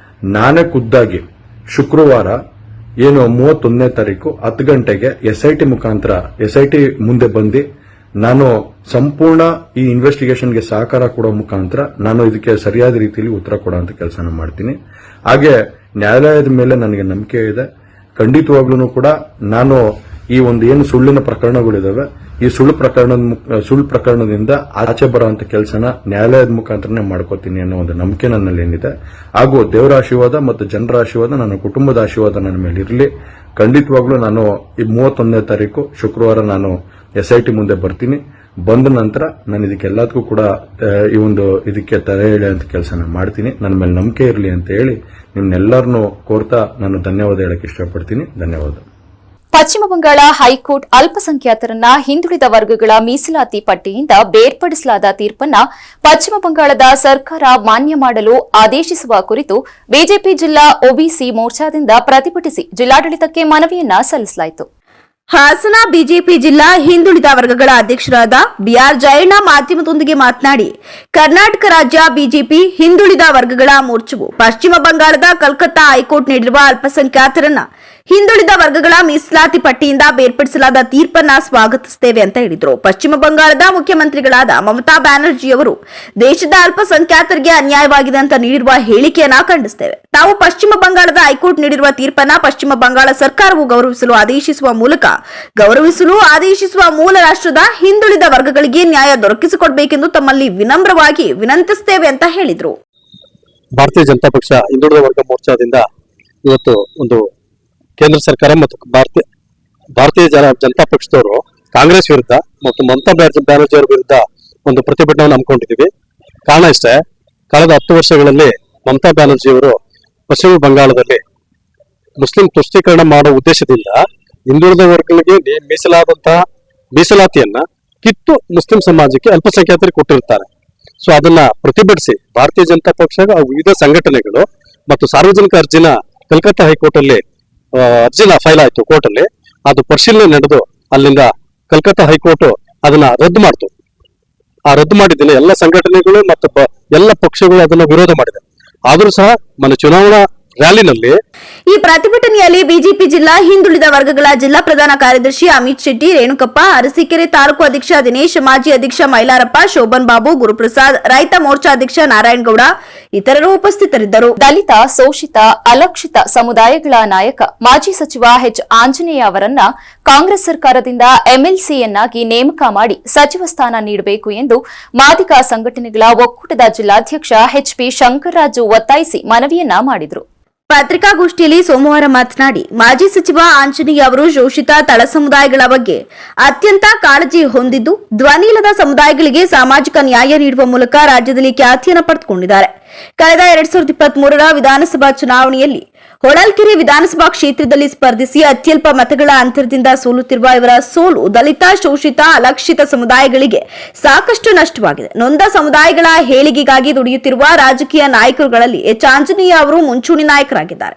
ನಾನೇ ಖುದ್ದಾಗಿ ಶುಕ್ರವಾರ ಏನು 31ನೇ ತಾರೀಕು 10 ಗಂಟೆಗೆ ಎಸ್ಐಟಿ ಮುಖಾಂತರ ಎಸ್ಐಟಿ ಮುಂದೆ ಬಂದು ನಾನು ಸಂಪೂರ್ಣ ಈ ಇನ್ವೆಸ್ಟಿಗೇಷನ್ಗೆ ಸಹಕಾರ ಕೊಡೋ ಮುಖಾಂತರ ನಾನು ಇದಕ್ಕೆ ಸರಿಯಾದ ರೀತಿಯಲ್ಲಿ ಉತ್ತರ ಕೊಡುವಂತ ಕೆಲಸನ ಮಾಡ್ತೀನಿ. ಹಾಗೆ ನ್ಯಾಯಾಲಯದ ಮೇಲೆ ನನಗೆ ನಂಬಿಕೆ ಇದೆ. ಖಂಡಿತವಾಗ್ಲೂ ಕೂಡ ನಾನು ಈ ಒಂದು ಏನು ಸುಳ್ಳಿನ ಪ್ರಕರಣಗಳಿದಾವೆ, ಈ ಸುಳ್ಳು ಪ್ರಕರಣದಿಂದ ಆಚೆ ಬರುವಂತ ಕೆಲಸನ ನ್ಯಾಯಾಲಯದ ಮುಖಾಂತರನೇ ಮಾಡ್ಕೋತೀನಿ ಅನ್ನೋ ಒಂದು ನಂಬಿಕೆ ನನ್ನಲ್ಲಿ ಏನಿದೆ. ಹಾಗೂ ದೇವರ ಆಶೀರ್ವಾದ ಮತ್ತು ಜನರ ಆಶೀರ್ವಾದ, ನನ್ನ ಕುಟುಂಬದ ಆಶೀರ್ವಾದ ನನ್ನ ಮೇಲೆ ಇರಲಿ. ಖಂಡಿತವಾಗ್ಲೂ ನಾನು ಈ 31ನೇ ತಾರೀಕು ಶುಕ್ರವಾರ ನಾನು ಎಸ್ಐಟಿ ಮುಂದೆ ಬರ್ತೀನಿ. ಬಂದ ನಂತರ ನಾನು ಇದಕ್ಕೆಲ್ಲದಕ್ಕೂ ಕೂಡ ಈ ಒಂದು ಇದಕ್ಕೆ ತಲೆ ಎಳೆಯುವಂತ ಕೆಲಸನ ಮಾಡ್ತೀನಿ. ನನ್ನ ಮೇಲೆ ನಂಬಿಕೆ ಇರಲಿ ಅಂತ ಹೇಳಿ ನಿಮ್ನೆಲ್ಲರನ್ನೂ ಕೋರ್ತಾ ನಾನು ಧನ್ಯವಾದ ಹೇಳಕ್ಕೆ ಇಷ್ಟಪಡ್ತೀನಿ. ಧನ್ಯವಾದ. ಪಶ್ಚಿಮ ಬಂಗಾಳ ಹೈಕೋರ್ಟ್ ಅಲ್ಪಸಂಖ್ಯಾತರನ್ನ ಹಿಂದುಳಿದ ವರ್ಗಗಳ ಮೀಸಲಾತಿ ಪಟ್ಟಿಯಿಂದ ಬೇರ್ಪಡಿಸಲಾದ ತೀರ್ಪನ್ನ ಪಶ್ಚಿಮ ಬಂಗಾಳದ ಸರ್ಕಾರ ಮಾನ್ಯ ಮಾಡಲು ಆದೇಶಿಸುವ ಕುರಿತು ಬಿಜೆಪಿ ಜಿಲ್ಲಾ ಒಬಿಸಿ ಮೋರ್ಚಾದಿಂದ ಪ್ರತಿಭಟಿಸಿ ಜಿಲ್ಲಾಡಳಿತಕ್ಕೆ ಮನವಿಯನ್ನ ಸಲ್ಲಿಸಲಾಯಿತು. ಹಾಸನ ಬಿಜೆಪಿ ಜಿಲ್ಲಾ ಹಿಂದುಳಿದ ವರ್ಗಗಳ ಅಧ್ಯಕ್ಷರಾದ ಬಿಆರ್ ಜಯಣ್ಣ ಮಾಧ್ಯಮದೊಂದಿಗೆ ಮಾತನಾಡಿ, ಕರ್ನಾಟಕ ರಾಜ್ಯ ಬಿಜೆಪಿ ಹಿಂದುಳಿದ ವರ್ಗಗಳ ಮೋರ್ಚಾವು ಪಶ್ಚಿಮ ಬಂಗಾಳದ ಕಲ್ಕತ್ತಾ ಹೈಕೋರ್ಟ್ ನೀಡಿರುವ ಅಲ್ಪಸಂಖ್ಯಾತರನ್ನ ಹಿಂದುಳಿದ ವರ್ಗಗಳ ಮೀಸಲಾತಿ ಪಟ್ಟಿಯಿಂದ ಬೇರ್ಪಡಿಸಲಾದ ತೀರ್ಪನ್ನ ಸ್ವಾಗತಿಸುತ್ತೇವೆ ಅಂತ ಹೇಳಿದರು. ಪಶ್ಚಿಮ ಬಂಗಾಳದ ಮುಖ್ಯಮಂತ್ರಿಗಳಾದ ಮಮತಾ ಬ್ಯಾನರ್ಜಿ ಅವರು ದೇಶದ ಅಲ್ಪಸಂಖ್ಯಾತರಿಗೆ ಅನ್ಯಾಯವಾಗಿದೆ ಅಂತ ನೀಡಿರುವ ಹೇಳಿಕೆಯನ್ನ ಖಂಡಿಸುತ್ತೇವೆ. ತಾವು ಪಶ್ಚಿಮ ಬಂಗಾಳದ ಹೈಕೋರ್ಟ್ ನೀಡಿರುವ ತೀರ್ಪನ್ನ ಪಶ್ಚಿಮ ಬಂಗಾಳ ಸರ್ಕಾರವು ಗೌರವಿಸಲು ಆದೇಶಿಸುವ ಮೂಲ ರಾಷ್ಟ್ರದ ಹಿಂದುಳಿದ ವರ್ಗಗಳಿಗೆ ನ್ಯಾಯ ದೊರಕಿಸಿಕೊಡಬೇಕೆಂದು ತಮ್ಮಲ್ಲಿ ವಿನಮ್ರವಾಗಿ ವಿನಂತಿಸುತ್ತೇವೆ ಅಂತ ಹೇಳಿದರು. ಭಾರತೀಯ ಜನತಾ ಪಕ್ಷ ಹಿಂದುಳಿದ ವರ್ಗ ಮೋರ್ಚಾದಿಂದ ಇವತ್ತು ಒಂದು ಕೇಂದ್ರ ಸರ್ಕಾರ ಮತ್ತು ಭಾರತೀಯ ಜನತಾ ಪಕ್ಷದವರು ಕಾಂಗ್ರೆಸ್ ವಿರುದ್ಧ ಮತ್ತು ಮಮತಾ ಬ್ಯಾನರ್ಜಿ ಅವರ ವಿರುದ್ಧ ಒಂದು ಪ್ರತಿಭಟನೆಯನ್ನು ಹಮ್ಮಿಕೊಂಡಿದ್ದೀವಿ. ಕಾರಣ ಇಷ್ಟೇ, ಕಳೆದ 10 ವರ್ಷಗಳಲ್ಲಿ ಮಮತಾ ಬ್ಯಾನರ್ಜಿ ಅವರು ಪಶ್ಚಿಮ ಬಂಗಾಳದಲ್ಲಿ ಮುಸ್ಲಿಂ ತುಷ್ಟೀಕರಣ ಮಾಡುವ ಉದ್ದೇಶದಿಂದ ಹಿಂದುಳಿದ ವರ್ಗಗಳಿಗೆ ಮೀಸಲಾತಿಯನ್ನ ಕಿತ್ತು ಮುಸ್ಲಿಂ ಸಮಾಜಕ್ಕೆ ಅಲ್ಪಸಂಖ್ಯಾತರಿಗೆ ಕೊಟ್ಟಿರ್ತಾರೆ. ಸೊ ಅದನ್ನ ಪ್ರತಿಭಟಿಸಿ ಭಾರತೀಯ ಜನತಾ ಪಕ್ಷ ವಿವಿಧ ಸಂಘಟನೆಗಳು ಮತ್ತು ಸಾರ್ವಜನಿಕ ಅರ್ಜಿನ ಕಲ್ಕತ್ತಾ ಹೈಕೋರ್ಟ್ ಅಲ್ಲಿ ಅರ್ಜಿನ ಫೈಲ್ ಆಯ್ತು ಕೋರ್ಟ್ ಅಲ್ಲಿ. ಅದು ಪರಿಶೀಲನೆ ನಡೆದು ಅಲ್ಲಿಂದ ಕಲ್ಕತ್ತಾ ಹೈಕೋರ್ಟ್ ಅದನ್ನ ರದ್ದು ಮಾಡ್ತು. ಆ ರದ್ದು ಮಾಡಿದ್ದೇನೆ ಎಲ್ಲ ಸಂಘಟನೆಗಳು ಮತ್ತು ಎಲ್ಲ ಪಕ್ಷಗಳು ಅದನ್ನ ವಿರೋಧ ಮಾಡಿದೆ. ಆದ್ರೂ ಸಹ మన ಚುನಾವಣಾ ರ್ಯಾಲಿನಲ್ಲಿ ಈ ಪ್ರತಿಭಟನೆಯಲ್ಲಿ ಬಿಜೆಪಿ ಜಿಲ್ಲಾ ಹಿಂದುಳಿದ ವರ್ಗಗಳ ಜಿಲ್ಲಾ ಪ್ರಧಾನ ಕಾರ್ಯದರ್ಶಿ ಅಮಿತ್ ಶೆಟ್ಟಿ, ರೇಣುಕಪ್ಪ, ಅರಸೀಕೆರೆ ತಾಲೂಕು ಅಧ್ಯಕ್ಷ ದಿನೇಶ್, ಮಾಜಿ ಅಧ್ಯಕ್ಷ ಮೈಲಾರಪ್ಪ, ಶೋಭನ್ ಬಾಬು, ಗುರುಪ್ರಸಾದ್, ರೈತ ಮೋರ್ಚಾ ಅಧ್ಯಕ್ಷ ನಾರಾಯಣಗೌಡ ಇತರರು ಉಪಸ್ಥಿತರಿದ್ದರು. ದಲಿತ, ಶೋಷಿತ, ಅಲಕ್ಷಿತ ಸಮುದಾಯಗಳ ನಾಯಕ ಮಾಜಿ ಸಚಿವ ಎಚ್ ಆಂಜನೇಯ ಅವರನ್ನ ಕಾಂಗ್ರೆಸ್ ಸರ್ಕಾರದಿಂದ ಎಂಎಲ್ಸಿಯನ್ನಾಗಿ ನೇಮಕ ಮಾಡಿ ಸಚಿವ ಸ್ಥಾನ ನೀಡಬೇಕು ಎಂದು ಮಾದಿಗ ಸಂಘಟನೆಗಳ ಒಕ್ಕೂಟದ ಜಿಲ್ಲಾಧ್ಯಕ್ಷ ಎಚ್ಪಿ ಶಂಕರರಾಜು ಒತ್ತಾಯಿಸಿ ಮನವಿಯನ್ನ ಮಾಡಿದರು. ಪತ್ರಿಕಾಗೋಷ್ಠಿಯಲ್ಲಿ ಸೋಮವಾರ ಮಾತನಾಡಿ, ಮಾಜಿ ಸಚಿವ ಆಂಜನೇಯ ಅವರು ಶೋಷಿತ ತಳ ಸಮುದಾಯಗಳ ಬಗ್ಗೆ ಅತ್ಯಂತ ಕಾಳಜಿ ಹೊಂದಿದ್ದು, ಧ್ವನಿಯಿಲ್ಲದ ಸಮುದಾಯಗಳಿಗೆ ಸಾಮಾಜಿಕ ನ್ಯಾಯ ನೀಡುವ ಮೂಲಕ ರಾಜ್ಯದಲ್ಲಿ ಖ್ಯಾತಿಯನ್ನು ಪಡೆದುಕೊಂಡಿದ್ದಾರೆ. ಕಳೆದ 2023ರ ವಿಧಾನಸಭಾ ಚುನಾವಣೆಯಲ್ಲಿ ಹೊಳಲ್ಕೆರೆ ವಿಧಾನಸಭಾ ಕ್ಷೇತ್ರದಲ್ಲಿ ಸ್ಪರ್ಧಿಸಿ ಅತ್ಯಲ್ಪ ಮತಗಳ ಅಂತರದಿಂದ ಸೋಲುತ್ತಿರುವ ಇವರ ಸೋಲು ದಲಿತ, ಶೋಷಿತ, ಅಲಕ್ಷಿತ ಸಮುದಾಯಗಳಿಗೆ ಸಾಕಷ್ಟು ನಷ್ಟವಾಗಿದೆ. ನೊಂದ ಸಮುದಾಯಗಳ ಏಳಿಗೆಗಾಗಿ ದುಡಿಯುತ್ತಿರುವ ರಾಜಕೀಯ ನಾಯಕರುಗಳಲ್ಲಿ ಎಚ್ ಆಂಜನೇಯ ಅವರು ಮುಂಚೂಣಿ ನಾಯಕರಾಗಿದ್ದಾರೆ.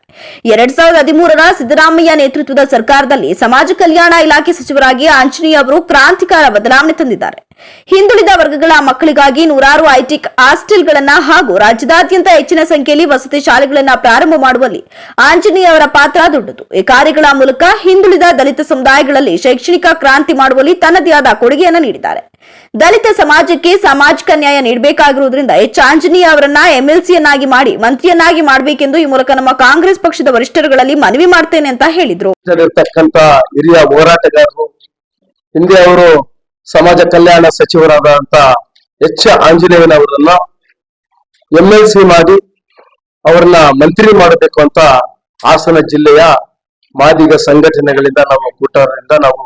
2013ರ ಸಿದ್ದರಾಮಯ್ಯ ನೇತೃತ್ವದ ಸರ್ಕಾರದಲ್ಲಿ ಸಮಾಜ ಕಲ್ಯಾಣ ಇಲಾಖೆ ಸಚಿವರಾಗಿ ಆಂಜನೇಯ ಅವರು ಕ್ರಾಂತಿಕಾರ ಬದಲಾವಣೆ ತಂದಿದ್ದಾರೆ. ಹಿಂದುಳಿದ ವರ್ಗಗಳ ಮಕ್ಕಳಿಗಾಗಿ 100 ಹೈಟೆಕ್ ಹಾಸ್ಟೆಲ್ಗಳನ್ನ ಹಾಗೂ ರಾಜ್ಯದಾದ್ಯಂತ ಹೆಚ್ಚಿನ ಸಂಖ್ಯೆಯಲ್ಲಿ ವಸತಿ ಶಾಲೆಗಳನ್ನ ಪ್ರಾರಂಭ ಮಾಡುವಲ್ಲಿ ಆಂಜನೇಯ ಅವರ ಪಾತ್ರ ದೊಡ್ಡದು. ಈ ಕಾರ್ಯಗಳ ಮೂಲಕ ಹಿಂದುಳಿದ ದಲಿತ ಸಮುದಾಯಗಳಲ್ಲಿ ಶೈಕ್ಷಣಿಕ ಕ್ರಾಂತಿ ಮಾಡುವಲ್ಲಿ ತನ್ನದೇ ಆದ ಕೊಡುಗೆಯನ್ನು ನೀಡಿದ್ದಾರೆ. ದಲಿತ ಸಮಾಜಕ್ಕೆ ಸಾಮಾಜಿಕ ನ್ಯಾಯ ನೀಡಬೇಕಾಗಿರುವುದರಿಂದ ಎಚ್ ಆಂಜನೇಯ ಅವರನ್ನ ಎಂಎಲ್ಸಿಯನ್ನಾಗಿ ಮಾಡಿ ಮಂತ್ರಿಯನ್ನಾಗಿ ಮಾಡಬೇಕೆಂದು ಈ ಮೂಲಕ ನಮ್ಮ ಕಾಂಗ್ರೆಸ್ ಪಕ್ಷದ ವರಿಷ್ಠರುಗಳಲ್ಲಿ ಮನವಿ ಮಾಡ್ತೇನೆ ಅಂತ ಹೇಳಿದ್ರು. ಹಿರಿಯ ಹೋರಾಟಗಾರರು, ಹಿಂದೆ ಅವರು ಸಮಾಜ ಕಲ್ಯಾಣ ಸಚಿವರಾದಂತ ಎಚ್ ಆಂಜನೇಯನವರನ್ನ ಎಂಎಲ್ಸಿ ಮಾಡಿ ಅವರನ್ನ ಮಂತ್ರಿ ಮಾಡಬೇಕು ಅಂತ ಹಾಸನ ಜಿಲ್ಲೆಯ ಮಾದಿಗ ಸಂಘಟನೆಗಳಿಂದ ನಾವು ಕೂಟರಿಂದ ನಾವು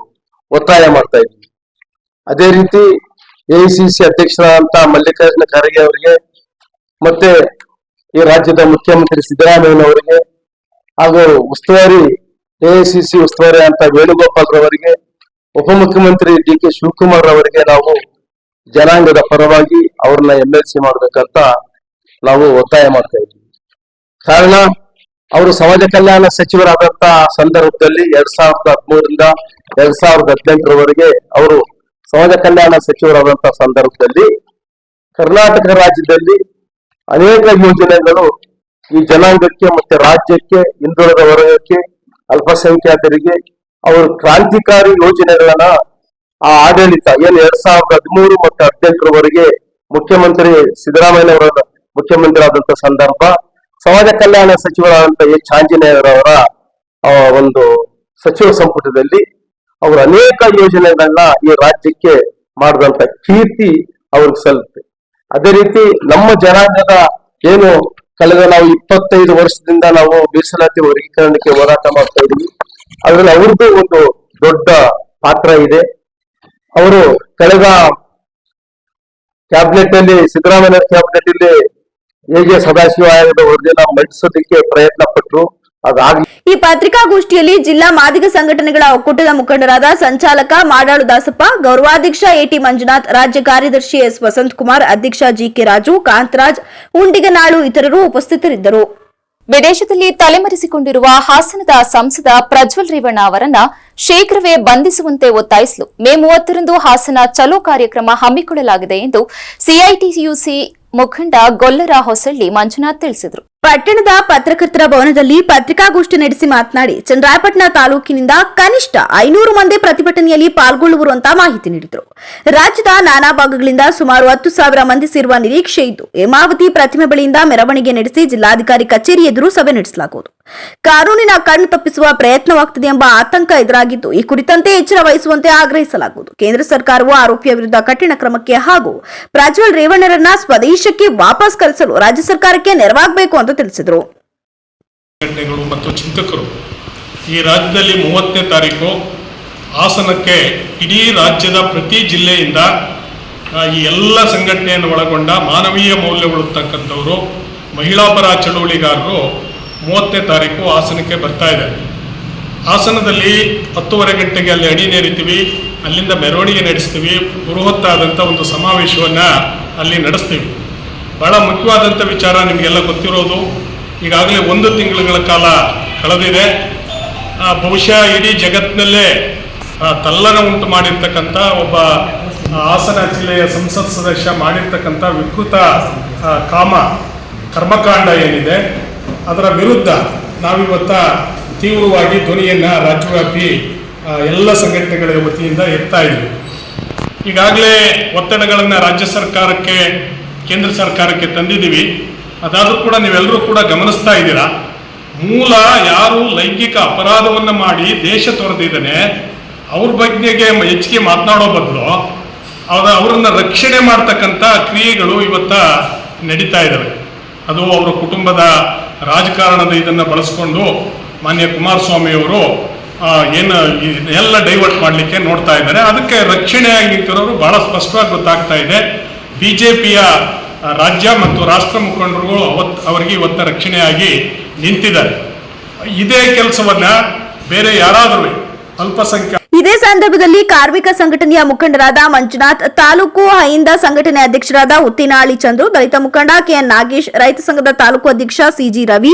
ಒತ್ತಾಯ ಮಾಡ್ತಾ ಇದ್ದೀವಿ. ಅದೇ ರೀತಿ ಎಐಸಿಸಿ ಅಧ್ಯಕ್ಷರಾದಂತ ಮಲ್ಲಿಕಾರ್ಜುನ ಖರ್ಗೆ ಅವರಿಗೆ ಮತ್ತೆ ಈ ರಾಜ್ಯದ ಮುಖ್ಯಮಂತ್ರಿ ಸಿದ್ದರಾಮಯ್ಯನವರಿಗೆ ಹಾಗೂ ಉಸ್ತುವಾರಿ ಎಐಸಿಸಿ ಉಸ್ತುವಾರಿ ಅಂತ ವೇಣುಗೋಪಾಲ್ ರವರಿಗೆ, ಉಪಮುಖ್ಯಮಂತ್ರಿ ಡಿ.ಕೆ. ಶಿವಕುಮಾರ್ ಅವರಿಗೆ ನಾವು ಜನಾಂಗದ ಪರವಾಗಿ ಅವ್ರನ್ನ ಎಂಎಲ್ಸಿ ಮಾಡ್ಬೇಕಂತ ನಾವು ಒತ್ತಾಯ ಮಾಡ್ತಾ ಇದ್ದೀವಿ. ಕಾರಣ ಅವರು ಸಮಾಜ ಕಲ್ಯಾಣ ಸಚಿವರಾದಂತ ಸಂದರ್ಭದಲ್ಲಿ 2013ರಿಂದ 2018ರವರೆಗೆ ಅವರು ಸಮಾಜ ಕಲ್ಯಾಣ ಸಚಿವರಾದಂತಹ ಸಂದರ್ಭದಲ್ಲಿ ಕರ್ನಾಟಕ ರಾಜ್ಯದಲ್ಲಿ ಅನೇಕ ಯೋಜನೆಗಳು ಈ ಜನಾಂಗಕ್ಕೆ ಮತ್ತೆ ರಾಜ್ಯಕ್ಕೆ, ಹಿಂದುಳಿದ ವರ್ಗಕ್ಕೆ, ಅಲ್ಪಸಂಖ್ಯಾತರಿಗೆ ಅವರು ಕ್ರಾಂತಿಕಾರಿ ಯೋಜನೆಗಳನ್ನ ಆ ಆಡಳಿತ ಏನು 2013 ಮತ್ತು 2018ರವರೆಗೆ ಮುಖ್ಯಮಂತ್ರಿ ಸಿದ್ದರಾಮಯ್ಯನವರ ಮುಖ್ಯಮಂತ್ರಿ ಆದಂತ ಸಂದರ್ಭ ಸಮಾಜ ಕಲ್ಯಾಣ ಸಚಿವರಾದಂತ ಎಚ್ ಆಂಜನೇಯವರವರ ಒಂದು ಸಚಿವ ಸಂಪುಟದಲ್ಲಿ ಅವರು ಅನೇಕ ಯೋಜನೆಗಳನ್ನ ಈ ರಾಜ್ಯಕ್ಕೆ ಮಾಡಿದಂತ ಕೀರ್ತಿ ಅವ್ರಿಗೆ ಸಲ್ಲುತ್ತೆ. ಅದೇ ರೀತಿ ನಮ್ಮ ಜನಾಂಗದ ಏನು ಕಳೆದ ನಾವು 25 ವರ್ಷದಿಂದ ನಾವು ಮೀಸಲಾತಿ ವರ್ಗೀಕರಣಕ್ಕೆ ಹೋರಾಟ ಮಾಡ್ತಾ ಇದೀವಿ. ಅದ್ರಲ್ಲಿ ಅವ್ರದ್ದು ಒಂದು ದೊಡ್ಡ ಪಾತ್ರ ಇದೆ. ಅವರು ಕಳೆದ ಕ್ಯಾಬಿನೆಟ್ ಅಲ್ಲಿ, ಸಿದ್ದರಾಮಯ್ಯ ಕ್ಯಾಬಿನೆಟ್ ಅಲ್ಲಿ ಹೇಗೆ ಸದಾಶಿವ ಆಯೋಗದ ವರದಿನ ಮಂಡಿಸೋದಕ್ಕೆ ಪ್ರಯತ್ನ ಪಟ್ಟರು, ಅದಾಗಲಿ. ಈ ಪತ್ರಿಕಾಗೋಷ್ಠಿಯಲ್ಲಿ ಜಿಲ್ಲಾ ಮಾದಿಗ ಸಂಘಟನೆಗಳ ಒಕ್ಕೂಟದ ಮುಖಂಡರಾದ ಸಂಚಾಲಕ ಮಾಡಾಳು ದಾಸಪ್ಪ, ಗೌರವಾಧ್ಯಕ್ಷ ಎಟಿ ಮಂಜುನಾಥ್, ರಾಜ್ಯ ಕಾರ್ಯದರ್ಶಿ ಎಸ್ ವಸಂತಕುಮಾರ್, ಅಧ್ಯಕ್ಷ ಜಿಕೆ ರಾಜು, ಕಾಂತರಾಜ್, ಉಂಡಿಗನಾಳು ಇತರರು ಉಪಸ್ಥಿತರಿದ್ದರು. ವಿದೇಶದಲ್ಲಿ ತಲೆಮರೆಸಿಕೊಂಡಿರುವ ಹಾಸನದ ಸಂಸದ ಪ್ರಜ್ವಲ್ ರೇವಣ್ಣ ಅವರನ್ನ ಶೀಘ್ರವೇ ಬಂಧಿಸುವಂತೆ ಒತ್ತಾಯಿಸಲು ಮೇ 30ರಂದು ಹಾಸನ ಚಲೋ ಕಾರ್ಯಕ್ರಮ ಹಮ್ಮಿಕೊಳ್ಳಲಾಗಿದೆ ಎಂದು ಸಿಐಟಿಯುಸಿ ಮುಖಂಡ ಗೊಲ್ಲರ ಹೊಸಳ್ಳಿ ಮಂಜುನಾಥ್ ತಿಳಿಸಿದರು. ಪಟ್ಟಣದ ಪತ್ರಕರ್ತರ ಭವನದಲ್ಲಿ ಪತ್ರಿಕಾಗೋಷ್ಠಿ ನಡೆಸಿ ಮಾತನಾಡಿ ಚನ್ನರಾಯಪಟ್ಟಣ ತಾಲೂಕಿನಿಂದ ಕನಿಷ್ಠ 500 ಮಂದಿ ಪ್ರತಿಭಟನೆಯಲ್ಲಿ ಪಾಲ್ಗೊಳ್ಳುವರು ಅಂತ ಮಾಹಿತಿ ನೀಡಿದರು. ರಾಜ್ಯದ ನಾನಾ ಭಾಗಗಳಿಂದ ಸುಮಾರು 10,000 ಮಂದಿ ಸೇರುವ ನಿರೀಕ್ಷೆ ಇದ್ದು ಹೇಮಾವತಿ ಪ್ರತಿಮೆ ಬಳಿಯಿಂದ ಮೆರವಣಿಗೆ ನಡೆಸಿ ಜಿಲ್ಲಾಧಿಕಾರಿ ಕಚೇರಿ ಎದುರು ಸಭೆ ನಡೆಸಲಾಗುವುದು. ಕಾನೂನಿನ ಕಣ್ಣು ತಪ್ಪಿಸುವ ಪ್ರಯತ್ನವಾಗುತ್ತದೆ ಎಂಬ ಆತಂಕ ಎದುರಾಗಿದ್ದು ಈ ಕುರಿತಂತೆ ಎಚ್ಚರ ವಹಿಸುವಂತೆ ಆಗ್ರಹಿಸಲಾಗುವುದು. ಕೇಂದ್ರ ಸರ್ಕಾರವು ಆರೋಪಿಯ ವಿರುದ್ಧ ಕಠಿಣ ಕ್ರಮಕ್ಕೆ ಹಾಗೂ ಪ್ರಜ್ವಲ್ ರೇವಣ್ಣರನ್ನ ಸ್ವದೇಶಕ್ಕೆ ವಾಪಸ್ ಕರೆಸಲು ರಾಜ್ಯ ಸರ್ಕಾರಕ್ಕೆ ನೆರವಾಗಬೇಕು ಅಂತ ತಿಳಿಸಿದರು. ಮತ್ತು ಚಿಂತಕರು ಈ ರಾಜ್ಯದಲ್ಲಿ 30ನೇ ತಾರೀಕು ಹಾಸನಕ್ಕೆ ಇಡೀ ರಾಜ್ಯದ ಪ್ರತಿ ಜಿಲ್ಲೆಯಿಂದ ಈ ಎಲ್ಲ ಸಂಘಟನೆಯನ್ನು ಒಳಗೊಂಡ ಮಾನವೀಯ ಮೌಲ್ಯಗಳಿರ್ತಕ್ಕಂಥವರು ಮಹಿಳಾ ಪರ ಚಳುವಳಿಗಾರರು 30ನೇ ತಾರೀಕು ಹಾಸನಕ್ಕೆ ಬರ್ತಾ ಇದ್ದಾರೆ. ಹಾಸನದಲ್ಲಿ 10:30 ಗಂಟೆಗೆ ಅಲ್ಲಿ ಅಣಿನೇರಿತೀವಿ, ಅಲ್ಲಿಂದ ಮೆರವಣಿಗೆ ನಡೆಸ್ತೀವಿ, ಬೃಹತ್ತಾದಂಥ ಒಂದು ಸಮಾವೇಶವನ್ನು ಅಲ್ಲಿ ನಡೆಸ್ತೀವಿ. ಭಾಳ ಮುಖ್ಯವಾದಂಥ ವಿಚಾರ ನಿಮಗೆಲ್ಲ ಗೊತ್ತಿರೋದು, ಈಗಾಗಲೇ 1 ತಿಂಗಳ ಕಾಲ ಕಳೆದಿದೆ. ಬಹುಶಃ ಇಡೀ ಜಗತ್ತಿನಲ್ಲೇ ತಲ್ಲಣ ಉಂಟು ಮಾಡಿರ್ತಕ್ಕಂಥ ಒಬ್ಬ ಹಾಸನ ಜಿಲ್ಲೆಯ ಸಂಸತ್ ಸದಸ್ಯ ಮಾಡಿರ್ತಕ್ಕಂಥ ವಿಕೃತ ಕರ್ಮಕಾಂಡ ಏನಿದೆ ಅದರ ವಿರುದ್ಧ ನಾವಿವತ್ತ ತೀವ್ರವಾಗಿ ಧ್ವನಿಯನ್ನು ರಾಜ್ಯವ್ಯಾಪಿ ಎಲ್ಲ ಸಂಘಟನೆಗಳ ವತಿಯಿಂದ ಎತ್ತಾ ಇದ್ದೀವಿ. ಈಗಾಗಲೇ ಒತ್ತಡಗಳನ್ನು ರಾಜ್ಯ ಸರ್ಕಾರಕ್ಕೆ, ಕೇಂದ್ರ ಸರ್ಕಾರಕ್ಕೆ ತಂದಿದ್ದೀವಿ. ಅದಾದರೂ ಕೂಡ ನೀವೆಲ್ಲರೂ ಕೂಡ ಗಮನಿಸ್ತಾ ಇದ್ದೀರಾ. ಮೂಲ ಯಾರು ಲೈಂಗಿಕ ಅಪರಾಧವನ್ನು ಮಾಡಿ ದೇಶ ತೊರೆದಿದ್ದಾನೆ ಅವ್ರ ಬಗ್ಗೆಗೆ ಹೆಚ್ಚಿಗೆ ಮಾತನಾಡೋ ಬದಲು ಅವರನ್ನು ರಕ್ಷಣೆ ಮಾಡ್ತಕ್ಕಂಥ ಕ್ರಿಯೆಗಳು ಇವತ್ತ ನಡೀತಾ ಇದ್ದಾವೆ. ಅದು ಅವರ ಕುಟುಂಬದ ರಾಜಕಾರಣದ ಇದನ್ನು ಬಳಸ್ಕೊಂಡು ಮಾನ್ಯ ಕುಮಾರಸ್ವಾಮಿಯವರು ಎಲ್ಲ ಡೈವರ್ಟ್ ಮಾಡಲಿಕ್ಕೆ ನೋಡ್ತಾ ಇದ್ದಾರೆ. ಅದಕ್ಕೆ ರಕ್ಷಣೆಯಾಗಿ ನಿಂತಿರೋರು ಭಾಳ ಸ್ಪಷ್ಟವಾಗಿ ಗೊತ್ತಾಗ್ತಾ ಇದೆ. BJPಯ ರಾಜ್ಯ ಮತ್ತು ರಾಷ್ಟ್ರ ಮುಖಂಡರು ಅವರಿಗೆ ಇವತ್ತು ರಕ್ಷಣೆಯಾಗಿ ನಿಂತಿದ್ದಾರೆ. ಇದೇ ಕೆಲಸವನ್ನ ಬೇರೆ ಯಾರಾದರೂ ಅಲ್ಪಸಂಖ್ಯಾತ. ಇದೇ ಸಂದರ್ಭದಲ್ಲಿ ಕಾರ್ಮಿಕ ಸಂಘಟನೆಯ ಮುಖಂಡರಾದ ಮಂಜುನಾಥ್, ತಾಲೂಕು ಹೈಂದ ಸಂಘಟನೆ ಅಧ್ಯಕ್ಷರಾದ ಉತ್ತಿನಾಳಿ ಚಂದ್ರು, ದಲಿತ ಮುಖಂಡ KN ನಾಗೇಶ್, ರೈತ ಸಂಘದ ತಾಲೂಕು ಅಧ್ಯಕ್ಷ CG ರವಿ,